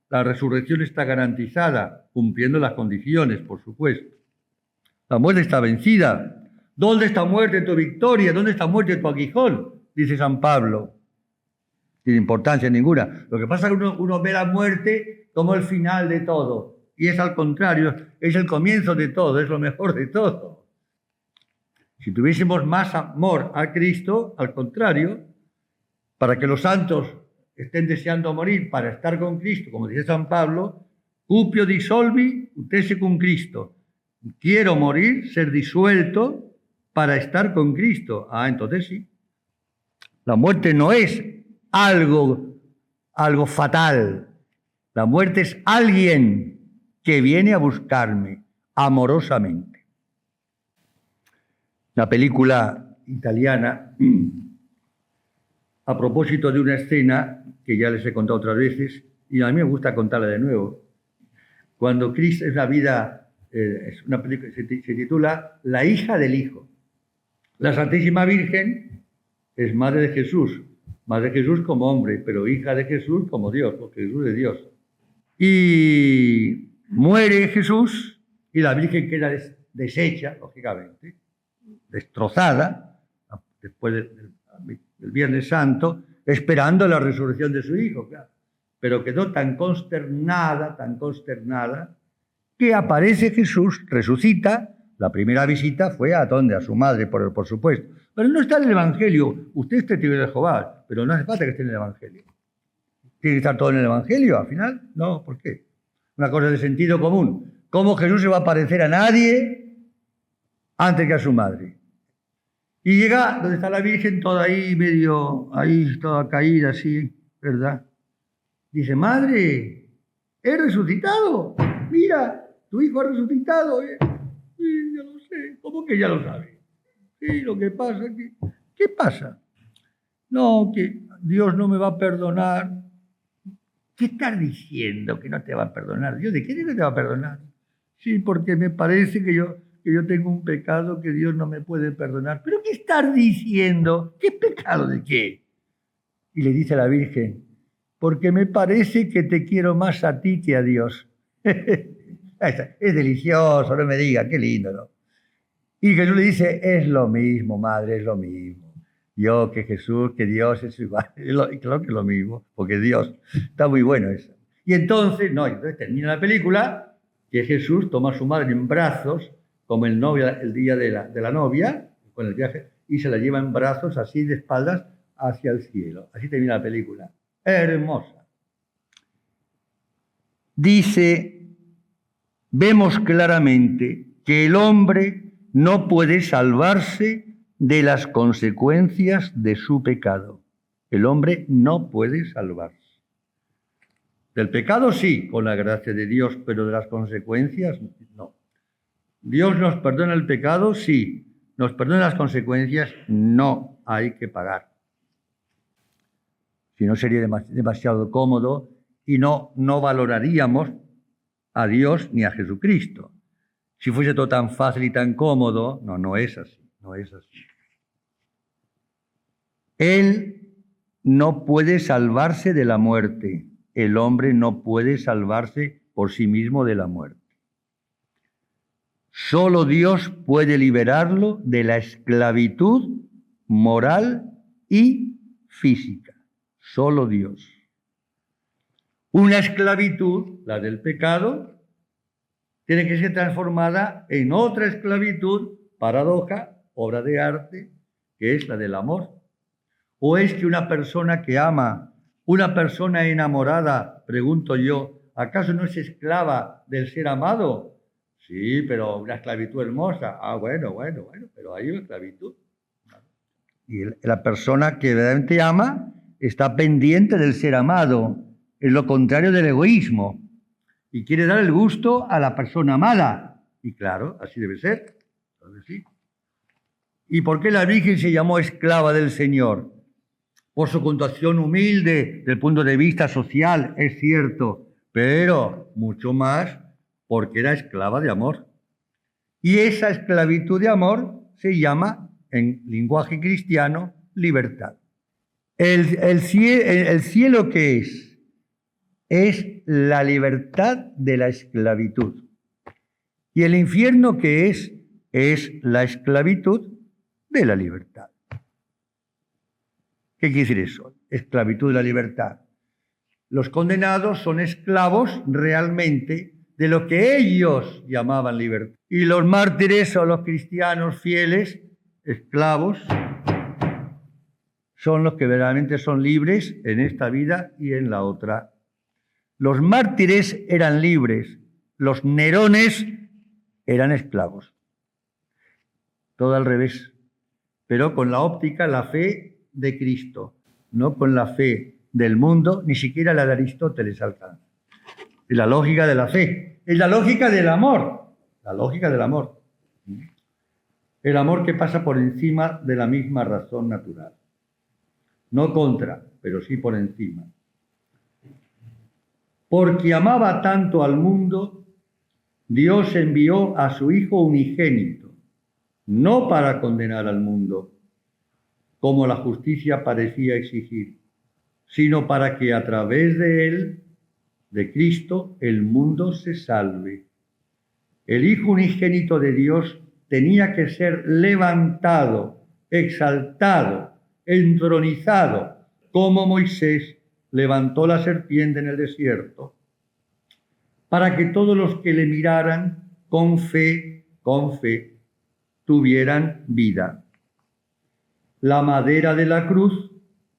Speaker 1: La resurrección está garantizada, cumpliendo las condiciones, por supuesto. La muerte está vencida. ¿Dónde está muerte tu victoria? ¿Dónde está muerte tu aguijón? Dice San Pablo. Sin importancia ninguna. Lo que pasa es que uno ve la muerte como el final de todo. Y es al contrario, es el comienzo de todo, es lo mejor de todo. Si tuviésemos más amor a Cristo, al contrario, para que los santos estén deseando morir para estar con Cristo, como dice San Pablo, cupio dissolvi utese con Cristo. Quiero morir, ser disuelto para estar con Cristo. Entonces sí. La muerte no es algo fatal. La muerte es alguien que viene a buscarme amorosamente. La película italiana, a propósito de una escena que ya les he contado otras veces, y a mí me gusta contarla de nuevo. Cuando Cristo es la vida, es una película que se titula La hija del hijo. La Santísima Virgen es madre de Jesús como hombre, pero hija de Jesús como Dios, porque Jesús es Dios. Y muere Jesús y la Virgen queda deshecha, lógicamente, destrozada, después del Viernes Santo, esperando la resurrección de su hijo, claro. Pero quedó tan consternada, que aparece Jesús, resucita. La primera visita fue ¿a dónde? A su madre, por supuesto. Pero no está en el Evangelio. Usted es testigo de Jehová, pero no hace falta que esté en el Evangelio. ¿Tiene que estar todo en el Evangelio al final? No, ¿por qué? Una cosa de sentido común. ¿Cómo Jesús se va a parecer a nadie antes que a su madre? Y llega donde está la Virgen, toda ahí, toda caída así, ¿verdad? Dice, madre, he resucitado. Mira, tu hijo ha resucitado. Sí, ya lo sé. ¿Cómo que ya lo sabe? Sí, lo que pasa es que... ¿Qué pasa? No, que Dios no me va a perdonar. ¿Qué estás diciendo que no te va a perdonar? Dios, ¿de qué no te va a perdonar? Sí, porque me parece que yo tengo un pecado que Dios no me puede perdonar. ¿Pero qué estás diciendo? ¿Qué pecado de qué? Y le dice a la Virgen, porque me parece que te quiero más a ti que a Dios. Es delicioso, no me digas, qué lindo, ¿no? Y Jesús le dice, es lo mismo, madre, es lo mismo. Yo, que Jesús, que Dios es igual. Claro que es lo mismo, porque Dios. Está muy bueno eso. Y entonces termina la película, que Jesús toma a su madre en brazos, como el día de la novia, con el viaje, y se la lleva en brazos, así de espaldas, hacia el cielo. Así termina la película. Hermosa. Dice, vemos claramente que el hombre no puede salvarse de las consecuencias de su pecado. El hombre no puede salvarse. Del pecado sí, con la gracia de Dios, pero de las consecuencias no. Dios nos perdona el pecado, sí. Nos perdona las consecuencias, no hay que pagar. Si no sería demasiado cómodo y no valoraríamos a Dios ni a Jesucristo. Si fuese todo tan fácil y tan cómodo, no es así, no es así. Él no puede salvarse de la muerte. El hombre no puede salvarse por sí mismo de la muerte. Solo Dios puede liberarlo de la esclavitud moral y física. Solo Dios. Una esclavitud, la del pecado, tiene que ser transformada en otra esclavitud, paradoja, obra de arte, que es la del amor. ¿O es que una persona que ama, una persona enamorada, pregunto yo, ¿acaso no es esclava del ser amado? Sí, pero una esclavitud hermosa. Bueno, pero hay una esclavitud. Y la persona que verdaderamente ama está pendiente del ser amado, es lo contrario del egoísmo, y quiere dar el gusto a la persona amada. Y claro, así debe ser. Entonces, sí. ¿Y por qué la Virgen se llamó esclava del Señor? Por su condición humilde, desde el punto de vista social, es cierto, pero mucho más porque era esclava de amor. Y esa esclavitud de amor se llama, en lenguaje cristiano, libertad. El cielo ¿qué es? Es la libertad de la esclavitud. ¿Y el infierno qué es? Es la esclavitud de la libertad. ¿Qué quiere decir eso? Esclavitud de la libertad. Los condenados son esclavos realmente de lo que ellos llamaban libertad. Y los mártires o los cristianos fieles, esclavos, son los que verdaderamente son libres en esta vida y en la otra. Los mártires eran libres, los Nerones eran esclavos. Todo al revés, pero con la óptica, la fe de Cristo, no con la fe del mundo, ni siquiera la de Aristóteles alcanza. Es la lógica de la fe, es la lógica del amor, la lógica del amor. El amor que pasa por encima de la misma razón natural. No contra, pero sí por encima. Porque amaba tanto al mundo, Dios envió a su Hijo unigénito, no para condenar al mundo, como la justicia parecía exigir, sino para que a través de él, de Cristo, el mundo se salve. El Hijo unigénito de Dios tenía que ser levantado, exaltado, entronizado, como Moisés levantó la serpiente en el desierto, para que todos los que le miraran con fe, tuvieran vida. La madera de la cruz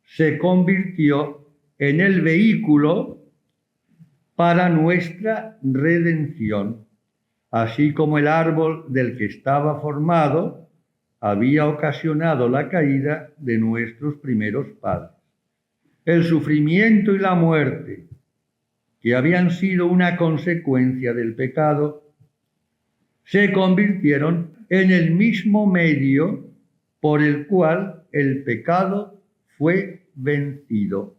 Speaker 1: se convirtió en el vehículo para nuestra redención, así como el árbol del que estaba formado había ocasionado la caída de nuestros primeros padres. El sufrimiento y la muerte, que habían sido una consecuencia del pecado, se convirtieron en el mismo medio por el cual el pecado fue vencido.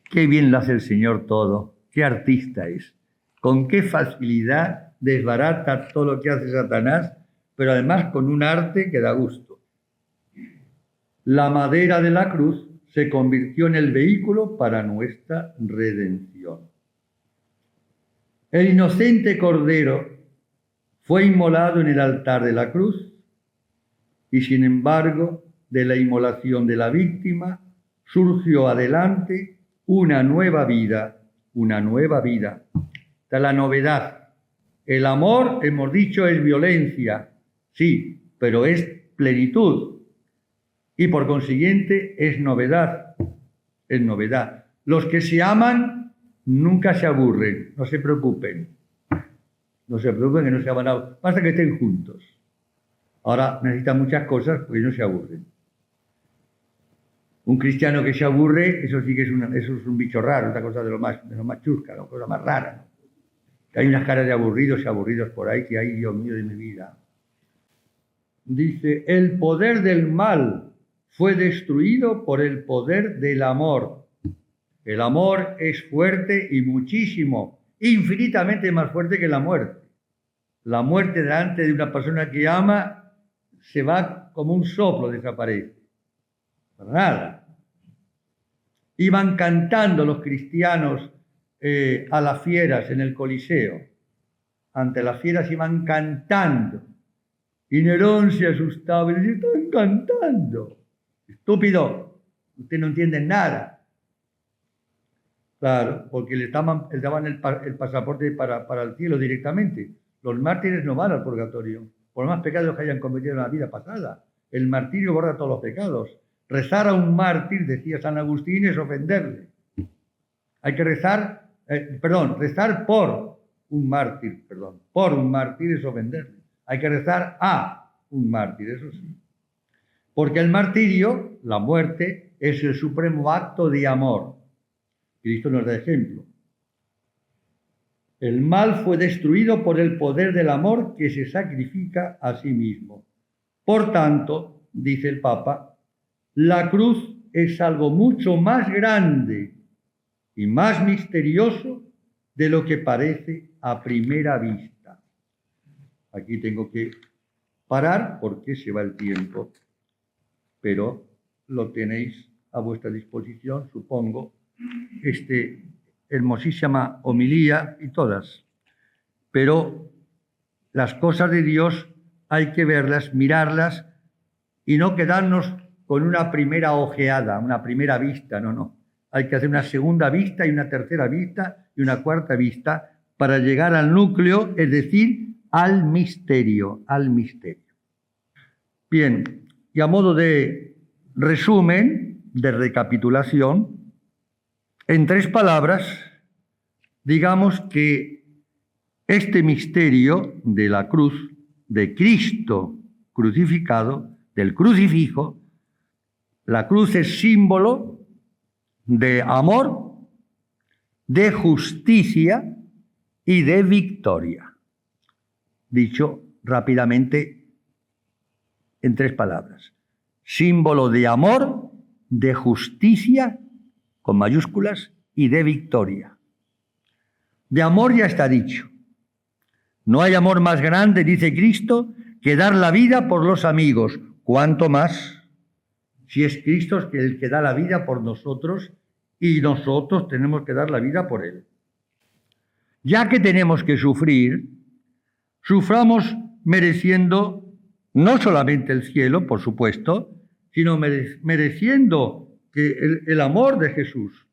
Speaker 1: Qué bien lo hace el Señor todo, qué artista es, con qué facilidad desbarata todo lo que hace Satanás, pero además con un arte que da gusto. La madera de la cruz se convirtió en el vehículo para nuestra redención. El inocente Cordero fue inmolado en el altar de la cruz y, sin embargo, de la inmolación de la víctima surgió adelante una nueva vida, una nueva vida. Esta es la novedad. El amor, hemos dicho, es violencia, sí, pero es plenitud y por consiguiente es novedad, es novedad. Los que se aman nunca se aburren, no se preocupen. No se preocupen que no se aman, basta que estén juntos. Ahora necesitan muchas cosas porque no se aburren. Un cristiano que se aburre, eso sí que eso es un bicho raro, otra cosa de lo más chusca, una cosa más rara, ¿no? Que hay unas caras de aburridos y aburridos por ahí que hay, Dios mío de mi vida. Dice, el poder del mal fue destruido por el poder del amor. El amor es fuerte y muchísimo, infinitamente más fuerte que la muerte. La muerte delante de una persona que ama se va como un soplo, desaparece. Para nada. Iban cantando los cristianos a las fieras en el Coliseo. Ante las fieras iban cantando. Y Nerón se asustaba y decía, están cantando. Estúpido, usted no entiende nada. Claro, porque le daban el pasaporte para el cielo directamente. Los mártires no van al purgatorio, por más pecados que hayan cometido en la vida pasada. El martirio borra todos los pecados. Rezar a un mártir, decía San Agustín, es ofenderle. Hay que rezar, rezar por un mártir, por un mártir es ofenderle. Hay que rezar a un mártir, eso sí. Porque el martirio, la muerte, es el supremo acto de amor. Cristo nos da ejemplo. El mal fue destruido por el poder del amor que se sacrifica a sí mismo. Por tanto, dice el Papa, la cruz es algo mucho más grande y más misterioso de lo que parece a primera vista. Aquí tengo que parar porque se va el tiempo, pero lo tenéis a vuestra disposición, supongo, hermosísima homilía y todas. Pero las cosas de Dios hay que verlas, mirarlas y no quedarnos con una primera ojeada, una primera vista, no. Hay que hacer una segunda vista y una tercera vista y una cuarta vista para llegar al núcleo, es decir, al misterio, Bien, y a modo de resumen, de recapitulación, en 3 palabras, digamos que este misterio de la cruz, de Cristo crucificado, del crucifijo, la cruz es símbolo de amor, de justicia y de victoria. Dicho rápidamente en 3 palabras. Símbolo de amor, de justicia, con mayúsculas, y de victoria. De amor ya está dicho. No hay amor más grande, dice Cristo, que dar la vida por los amigos. ¿Cuánto más si es Cristo el que da la vida por nosotros y nosotros tenemos que dar la vida por Él? Ya que tenemos que sufrir, suframos mereciendo no solamente el cielo, por supuesto, sino mereciendo que el amor de Jesús.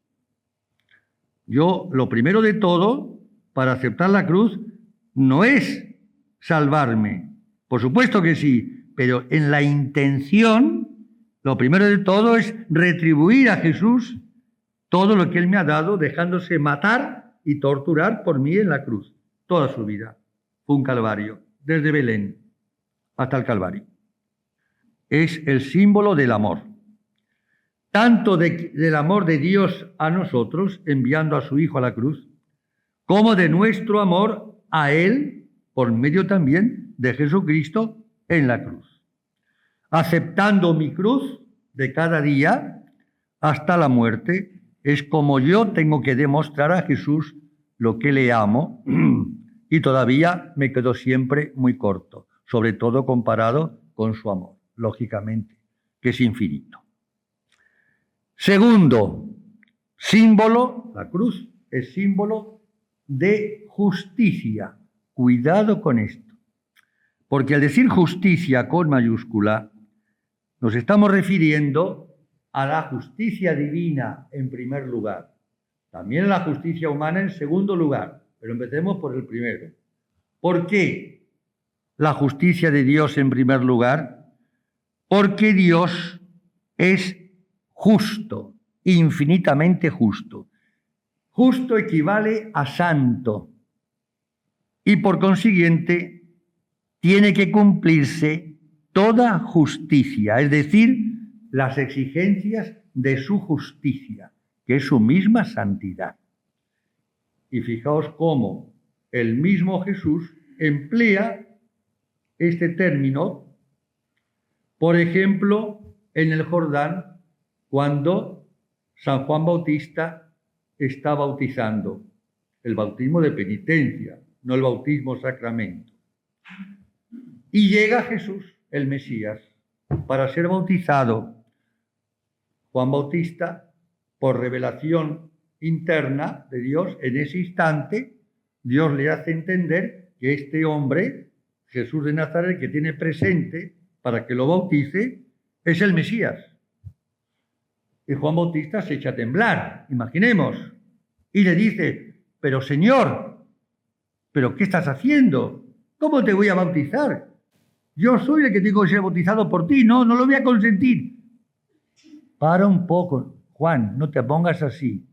Speaker 1: Yo, lo primero de todo, para aceptar la cruz, no es salvarme. Por supuesto que sí, pero en la intención, lo primero de todo es retribuir a Jesús todo lo que Él me ha dado, dejándose matar y torturar por mí en la cruz. Toda su vida fue un calvario, desde Belén hasta el Calvario. Es el símbolo del amor. Tanto del amor de Dios a nosotros, enviando a su Hijo a la cruz, como de nuestro amor a Él, por medio también de Jesucristo en la cruz. Aceptando mi cruz de cada día hasta la muerte, es como yo tengo que demostrar a Jesús lo que le amo, y todavía me quedo siempre muy corto, sobre todo comparado con su amor, lógicamente, que es infinito. Segundo, símbolo, la cruz es símbolo de justicia. Cuidado con esto, porque al decir justicia con mayúscula, nos estamos refiriendo a la justicia divina en primer lugar, también a la justicia humana en segundo lugar, pero empecemos por el primero. ¿Por qué la justicia de Dios en primer lugar? Porque Dios es justo, infinitamente justo. Justo equivale a santo y por consiguiente tiene que cumplirse toda justicia, es decir, las exigencias de su justicia, que es su misma santidad. Y fijaos cómo el mismo Jesús emplea este término, por ejemplo, en el Jordán, cuando San Juan Bautista está bautizando, el bautismo de penitencia, no el bautismo sacramento. Y llega Jesús, el Mesías, para ser bautizado. Juan Bautista, por revelación interna de Dios, en ese instante, Dios le hace entender que este hombre, Jesús de Nazaret, que tiene presente para que lo bautice, es el Mesías. Y Juan Bautista se echa a temblar, imaginemos, y le dice: pero Señor, ¿pero qué estás haciendo? ¿Cómo te voy a bautizar? Yo soy el que tengo que ser bautizado por ti, no lo voy a consentir. Para un poco, Juan, no te pongas así.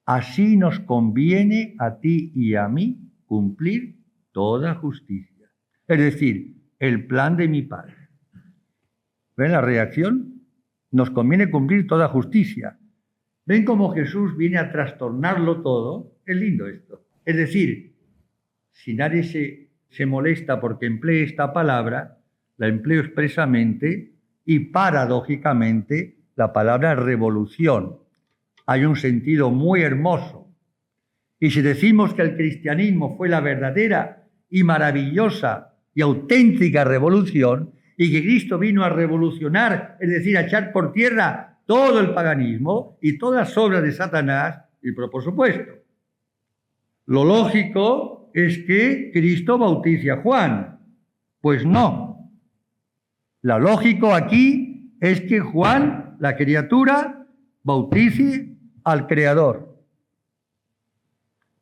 Speaker 1: Así nos conviene a ti y a mí cumplir toda justicia. Es decir, el plan de mi Padre. ¿Ven la reacción? Nos conviene cumplir toda justicia. ¿Ven cómo Jesús viene a trastornarlo todo? Es lindo esto. Es decir, si nadie se molesta porque emplee esta palabra, la empleo expresamente y paradójicamente la palabra revolución. Hay un sentido muy hermoso. Y si decimos que el cristianismo fue la verdadera y maravillosa y auténtica revolución, y que Cristo vino a revolucionar, es decir, a echar por tierra todo el paganismo y todas las obras de Satanás, y por supuesto, lo lógico es que Cristo bautice a Juan. Pues no. Lo lógico aquí es que Juan, la criatura, bautice al Creador.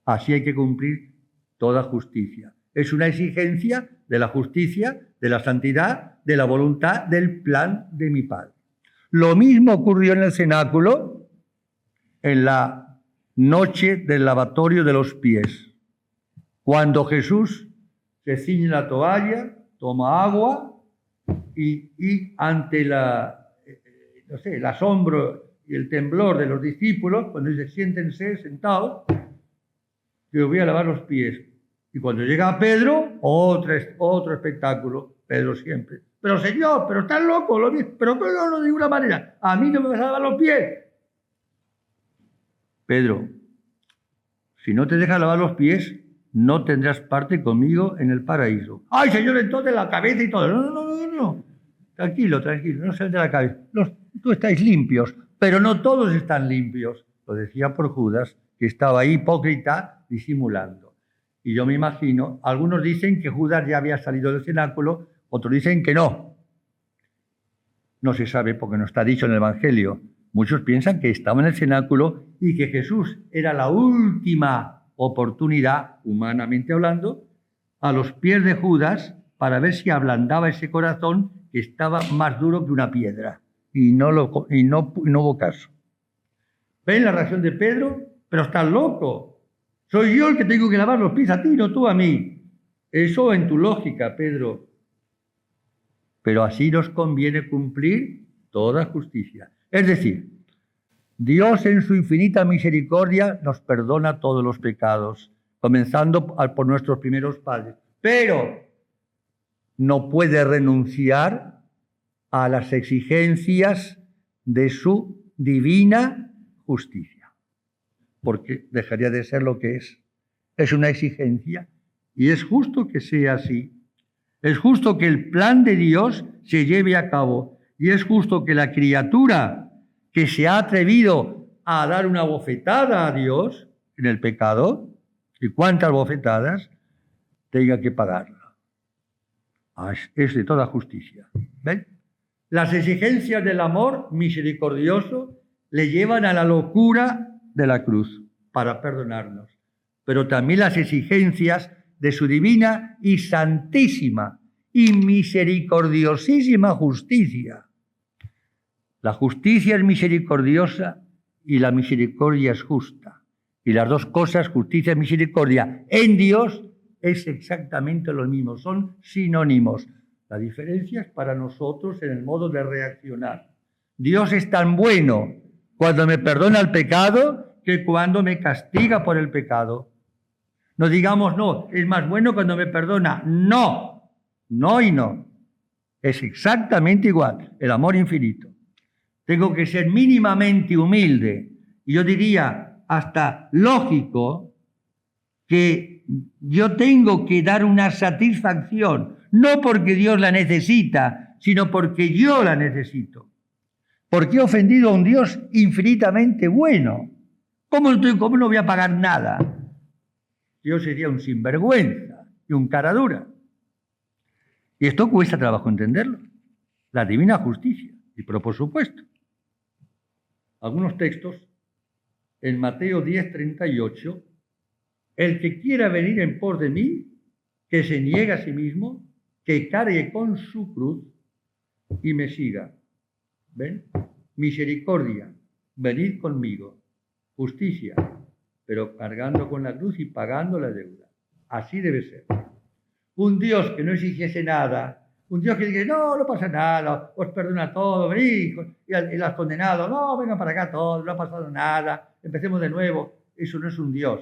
Speaker 1: Así hay que cumplir toda justicia. Es una exigencia de la justicia, de la santidad, de la voluntad, del plan de mi Padre. Lo mismo ocurrió en el cenáculo, en la noche del lavatorio de los pies. Cuando Jesús se ciñe la toalla, toma agua y ante el asombro y el temblor de los discípulos, cuando dice siéntense sentados, yo voy a lavar los pies. Y cuando llega Pedro, otro espectáculo, Pedro siempre. Pero Señor, pero estás loco, pero no de ninguna manera. A mí no me vas a lavar los pies. Pedro, si no te dejas lavar los pies, no tendrás parte conmigo en el paraíso. Ay, Señor, entonces la cabeza y todo. No. Tranquilo, no se de la cabeza. Tú estáis limpios, pero no todos están limpios. Lo decía por Judas, que estaba ahí hipócrita, disimulando. Y yo me imagino, algunos dicen que Judas ya había salido del cenáculo, otros dicen que no. No se sabe porque no está dicho en el Evangelio. Muchos piensan que estaba en el cenáculo y que Jesús era la última oportunidad, humanamente hablando, a los pies de Judas para ver si ablandaba ese corazón que estaba más duro que una piedra. Y no hubo caso. ¿Ven la reacción de Pedro? Pero estás loco. Soy yo el que tengo que lavar los pies a ti, no tú a mí. Eso en tu lógica, Pedro. Pero así nos conviene cumplir toda justicia. Es decir, Dios en su infinita misericordia nos perdona todos los pecados, comenzando por nuestros primeros padres. Pero no puede renunciar a las exigencias de su divina justicia, porque dejaría de ser lo que es. Es una exigencia y es justo que sea así. Es justo que el plan de Dios se lleve a cabo y es justo que la criatura que se ha atrevido a dar una bofetada a Dios en el pecado, y cuántas bofetadas, tenga que pagarla. Es de toda justicia. ¿Ven? Las exigencias del amor misericordioso le llevan a la locura de la cruz para perdonarnos, pero también las exigencias de su divina y santísima y misericordiosísima justicia. La justicia es misericordiosa y la misericordia es justa. Y las dos cosas, justicia y misericordia, en Dios es exactamente lo mismo, son sinónimos. La diferencia es para nosotros en el modo de reaccionar. Dios es tan bueno cuando me perdona el pecado que cuando me castiga por el pecado. No digamos, no, es más bueno cuando me perdona. No, no y no. Es exactamente igual, el amor infinito. Tengo que ser mínimamente humilde, y yo diría hasta lógico, que yo tengo que dar una satisfacción, no porque Dios la necesita, sino porque yo la necesito. Porque he ofendido a un Dios infinitamente bueno. ¿Cómo no voy a pagar nada? Yo sería un sinvergüenza y un cara dura. Y esto cuesta trabajo entenderlo. La divina justicia. Y pero por supuesto, algunos textos, en Mateo 10:38, el que quiera venir en pos de mí, que se niegue a sí mismo, que cargue con su cruz y me siga. ¿Ven? Misericordia, venid conmigo. Justicia, pero cargando con la cruz y pagando la deuda. Así debe ser. Un Dios que no exigiese nada, Un Dios que dice, no, no pasa nada, os perdona todo, venid, y el has condenado, no, vengan para acá todos, no ha pasado nada, empecemos de nuevo. Eso no es un Dios.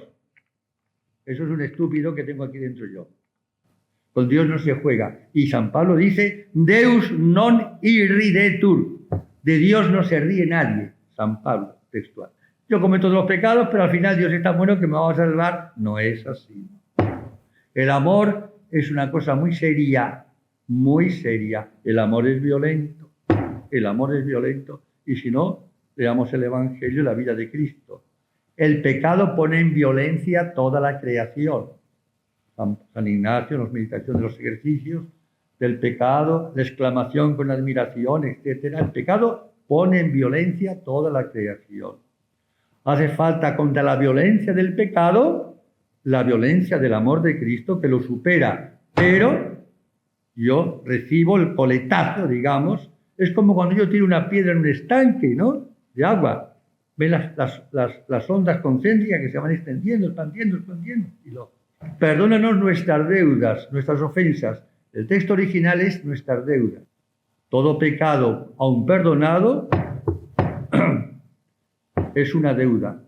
Speaker 1: Eso es un estúpido que tengo aquí dentro yo. Con Dios no se juega. Y San Pablo dice, Deus non irridetur. De Dios no se ríe nadie. San Pablo, textual. Yo cometo los pecados, pero al final Dios es tan bueno que me va a salvar. No es así. El amor es una cosa muy seria, muy seria. El amor es violento. El amor es violento. Y si no, leamos el Evangelio, la vida de Cristo. El pecado pone en violencia toda la creación. San Ignacio, en las meditaciones de los ejercicios del pecado, la exclamación con admiración, etc. El pecado pone en violencia toda la creación. Hace falta contra la violencia del pecado, la violencia del amor de Cristo que lo supera. Pero yo recibo el coletazo, digamos, es como cuando yo tiro una piedra en un estanque, ¿no?, de agua. Ven las ondas concéntricas que se van expandiendo, y lo perdónanos nuestras deudas, nuestras ofensas. El texto original es nuestras deudas. Todo pecado, aun perdonado, es una deuda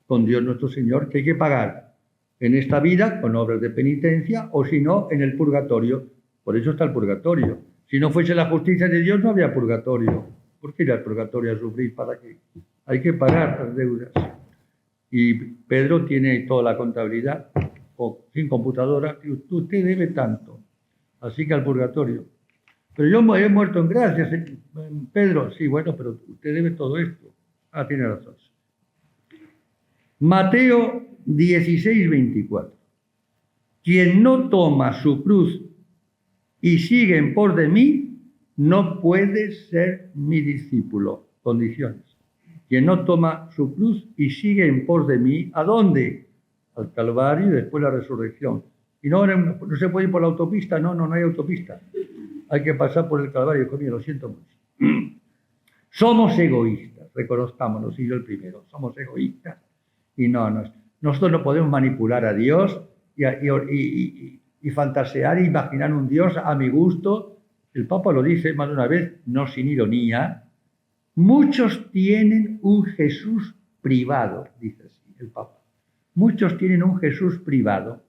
Speaker 1: con Dios nuestro Señor que hay que pagar en esta vida con obras de penitencia o si no en el purgatorio. Por eso está el purgatorio. Si no fuese la justicia de Dios no habría purgatorio. ¿Por qué ir al purgatorio a sufrir? ¿Para qué? Hay que pagar las deudas. Y Pedro tiene toda la contabilidad sin computadora. Usted debe tanto. Así que al purgatorio. Pero yo he muerto en gracia. Pedro, sí, bueno, pero usted debe todo esto. Ah, tiene razón. Mateo 16, 24. Quien no toma su cruz y sigue en pos de mí, no puede ser mi discípulo. Condiciones. Quien no toma su cruz y sigue en pos de mí, ¿a dónde? Al Calvario y después la resurrección. Y no se puede ir por la autopista, no hay autopista. Hay que pasar por el Calvario, conmigo, lo siento mucho. Somos egoístas, reconozcámonos, y yo el primero, somos egoístas. Y nosotros no podemos manipular a Dios y fantasear e imaginar un Dios a mi gusto. El Papa lo dice más de una vez, no sin ironía. Muchos tienen un Jesús privado, dice así el Papa. Muchos tienen un Jesús privado.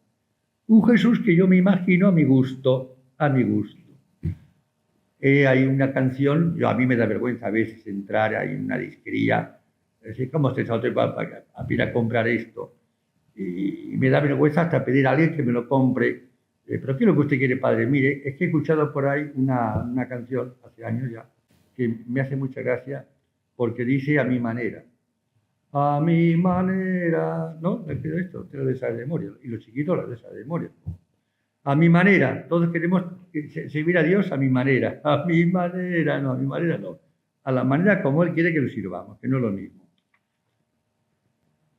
Speaker 1: Un Jesús que yo me imagino a mi gusto, hay una canción, a mí me da vergüenza a veces entrar en una disquería, decir, ¿cómo se salta a ir a comprar esto? Y me da vergüenza hasta pedir a alguien que me lo compre. Pero ¿qué es lo que usted quiere, padre? Mire, es que he escuchado por ahí una canción, hace años ya, que me hace mucha gracia, porque dice a mi manera. A mi manera, ¿no? Me quedo esto, usted lo sabe de memoria, y los chiquitos lo saben de memoria. A mi manera, todos queremos servir a Dios a mi manera. A mi manera no. A la manera como Él quiere que lo sirvamos, que no es lo mismo.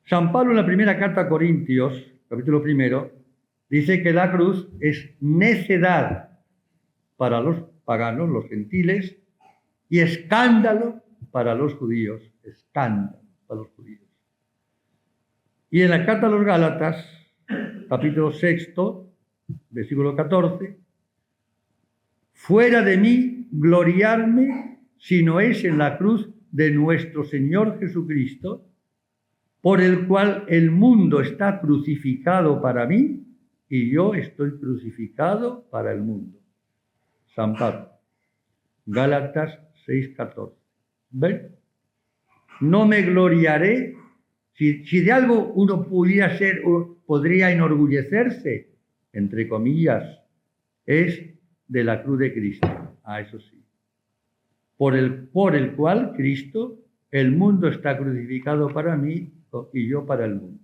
Speaker 1: San Pablo en la primera carta a Corintios, capítulo 1, dice que la cruz es necedad para los paganos, los gentiles, y escándalo para los judíos. Escándalo para los judíos. Y en la carta a los Gálatas, capítulo 6, versículo 14, fuera de mí gloriarme si no es en la cruz de nuestro Señor Jesucristo, por el cual el mundo está crucificado para mí y yo estoy crucificado para el mundo. San Pablo, Gálatas 6:14. ¿Ven? No me gloriaré, si de algo uno podría enorgullecerse, entre comillas, es de la cruz de Cristo. Eso sí. Por el cual Cristo, el mundo está crucificado para mí y yo para el mundo.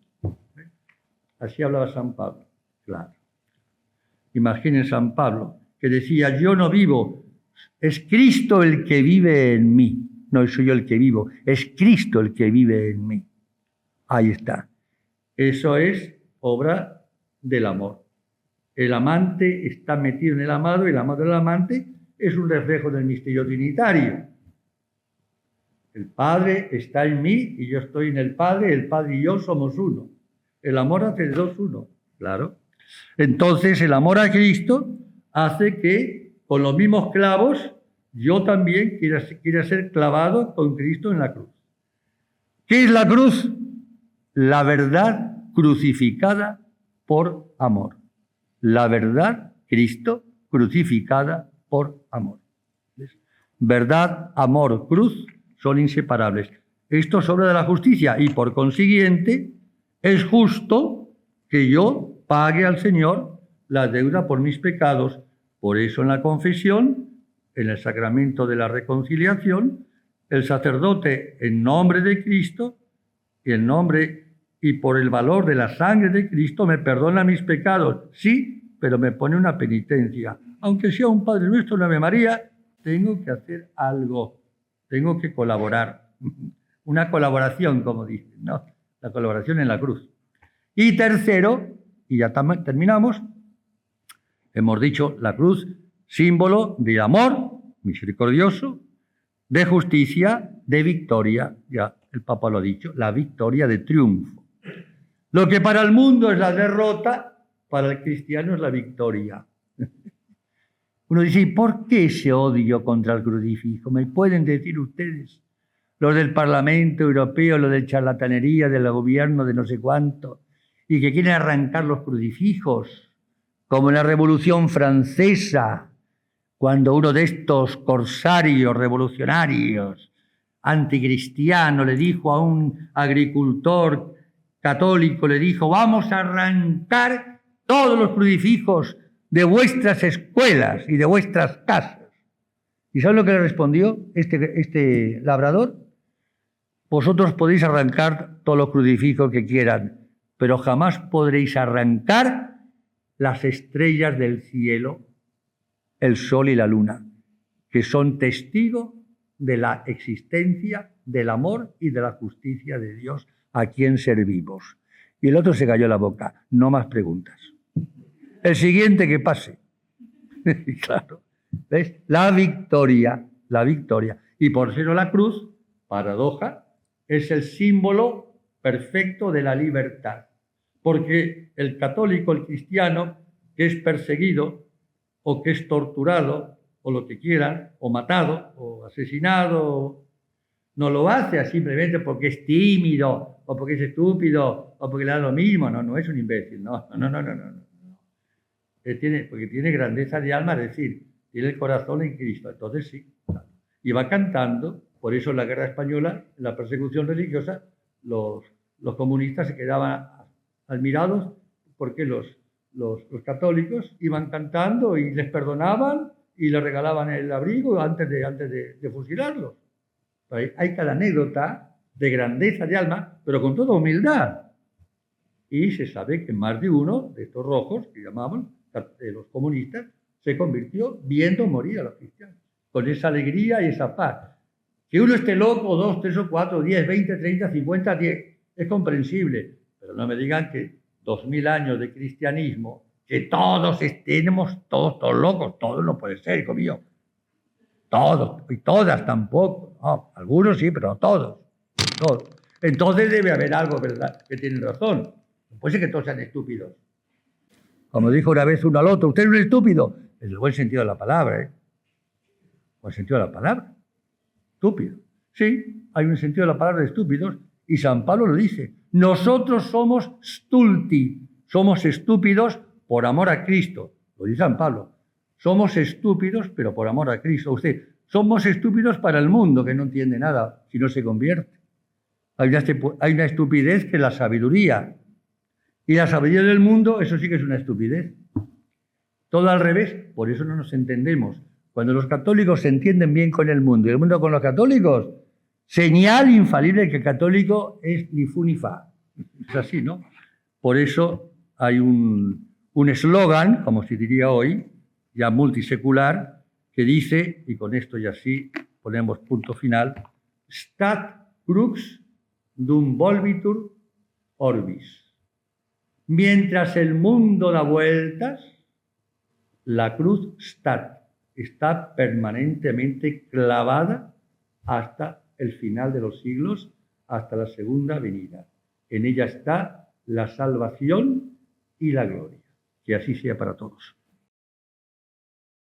Speaker 1: Así hablaba San Pablo, claro. Imaginen San Pablo, que decía, yo no vivo, es Cristo el que vive en mí. No soy yo el que vivo, es Cristo el que vive en mí. Ahí está. Eso es obra del amor. El amante está metido en el amado, y el amado del amante es un reflejo del misterio trinitario. El Padre está en mí y yo estoy en el Padre y yo somos uno. El amor hace de dos uno, claro. Entonces el amor a Cristo hace que con los mismos clavos, yo también quiera ser clavado con Cristo en la cruz. ¿Qué es la cruz? La verdad crucificada por amor. La verdad, Cristo, crucificada por amor. ¿Ves? Verdad, amor, cruz son inseparables. Esto es obra de la justicia y por consiguiente es justo que yo pague al Señor la deuda por mis pecados. Por eso en la confesión, en el sacramento de la reconciliación, el sacerdote en nombre de Cristo y en nombre y por el valor de la sangre de Cristo me perdona mis pecados. Sí, pero me pone una penitencia. Aunque sea un Padre Nuestro, una Ave María, tengo que hacer algo. Tengo que colaborar. Una colaboración, como dicen, ¿no? La colaboración en la cruz. Y tercero, y ya terminamos, hemos dicho la cruz, símbolo de amor misericordioso, de justicia, de victoria. Ya el Papa lo ha dicho, la victoria de triunfo. Lo que para el mundo es la derrota, para el cristiano es la victoria. Uno dice, ¿y por qué ese odio contra el crucifijo? ¿Me pueden decir ustedes? Los del Parlamento Europeo, los de charlatanería, del gobierno de no sé cuánto, y que quieren arrancar los crucifijos, como en la Revolución Francesa, cuando uno de estos corsarios revolucionarios anticristianos le dijo a un agricultor católico, le dijo, vamos a arrancar todos los crucifijos de vuestras escuelas y de vuestras casas. ¿Y saben lo que le respondió este labrador? Vosotros podéis arrancar todos los crucifijos que quieran, pero jamás podréis arrancar las estrellas del cielo, el sol y la luna, que son testigos de la existencia, del amor y de la justicia de Dios a quien servimos. Y el otro se cayó la boca. No más preguntas. El siguiente que pase. Claro. ¿Ves? La victoria. Y por ser la cruz, paradoja, es el símbolo perfecto de la libertad. Porque el católico, el cristiano, que es perseguido o que es torturado, o lo que quieran, o matado, o asesinado, no lo hace simplemente porque es tímido, o porque es estúpido, o porque le da lo mismo. No es un imbécil, no. Porque tiene grandeza de alma, es decir, tiene el corazón en Cristo, entonces sí. Y va cantando, por eso en la guerra española, en la persecución religiosa, los comunistas se quedaban admirados porque los católicos iban cantando y les perdonaban y les regalaban el abrigo antes de fusilarlos. Hay cada anécdota de grandeza de alma, pero con toda humildad. Y se sabe que más de uno de estos rojos, que llamaban los comunistas, se convirtió viendo morir a los cristianos, con esa alegría y esa paz. Que uno esté loco, 2, 3 o 4, 10, 20, 30, 50, 10, es comprensible, pero no me digan que 2000 años de cristianismo, que todos estemos todos locos, todos no puede ser, hijo mío. Todos, y todas tampoco. No, algunos sí, pero no todos. Entonces debe haber algo, ¿verdad?, que tienen razón. No puede ser que todos sean estúpidos. Como dijo una vez uno al otro, usted es un estúpido. En el buen sentido de la palabra, ¿eh? Buen sentido de la palabra. Estúpido. Sí, hay un sentido de la palabra de estúpidos, y San Pablo lo dice. Nosotros somos stulti, somos estúpidos por amor a Cristo. Lo dice San Pablo. Somos estúpidos, pero por amor a Cristo. Somos estúpidos para el mundo, que no entiende nada si no se convierte. Hay una estupidez que es la sabiduría. Y la sabiduría del mundo, eso sí que es una estupidez. Todo al revés, por eso no nos entendemos. Cuando los católicos se entienden bien con el mundo y el mundo con los católicos, señal infalible que el católico es ni fu ni fa. Es así, ¿no? Por eso hay un eslogan, como se diría hoy, ya multisecular, que dice, y con esto ya sí ponemos punto final, Stat crux dum volvitur orbis. Mientras el mundo da vueltas, la cruz está permanentemente clavada hasta el final de los siglos, hasta la segunda venida. En ella está la salvación y la gloria. Que así sea para todos.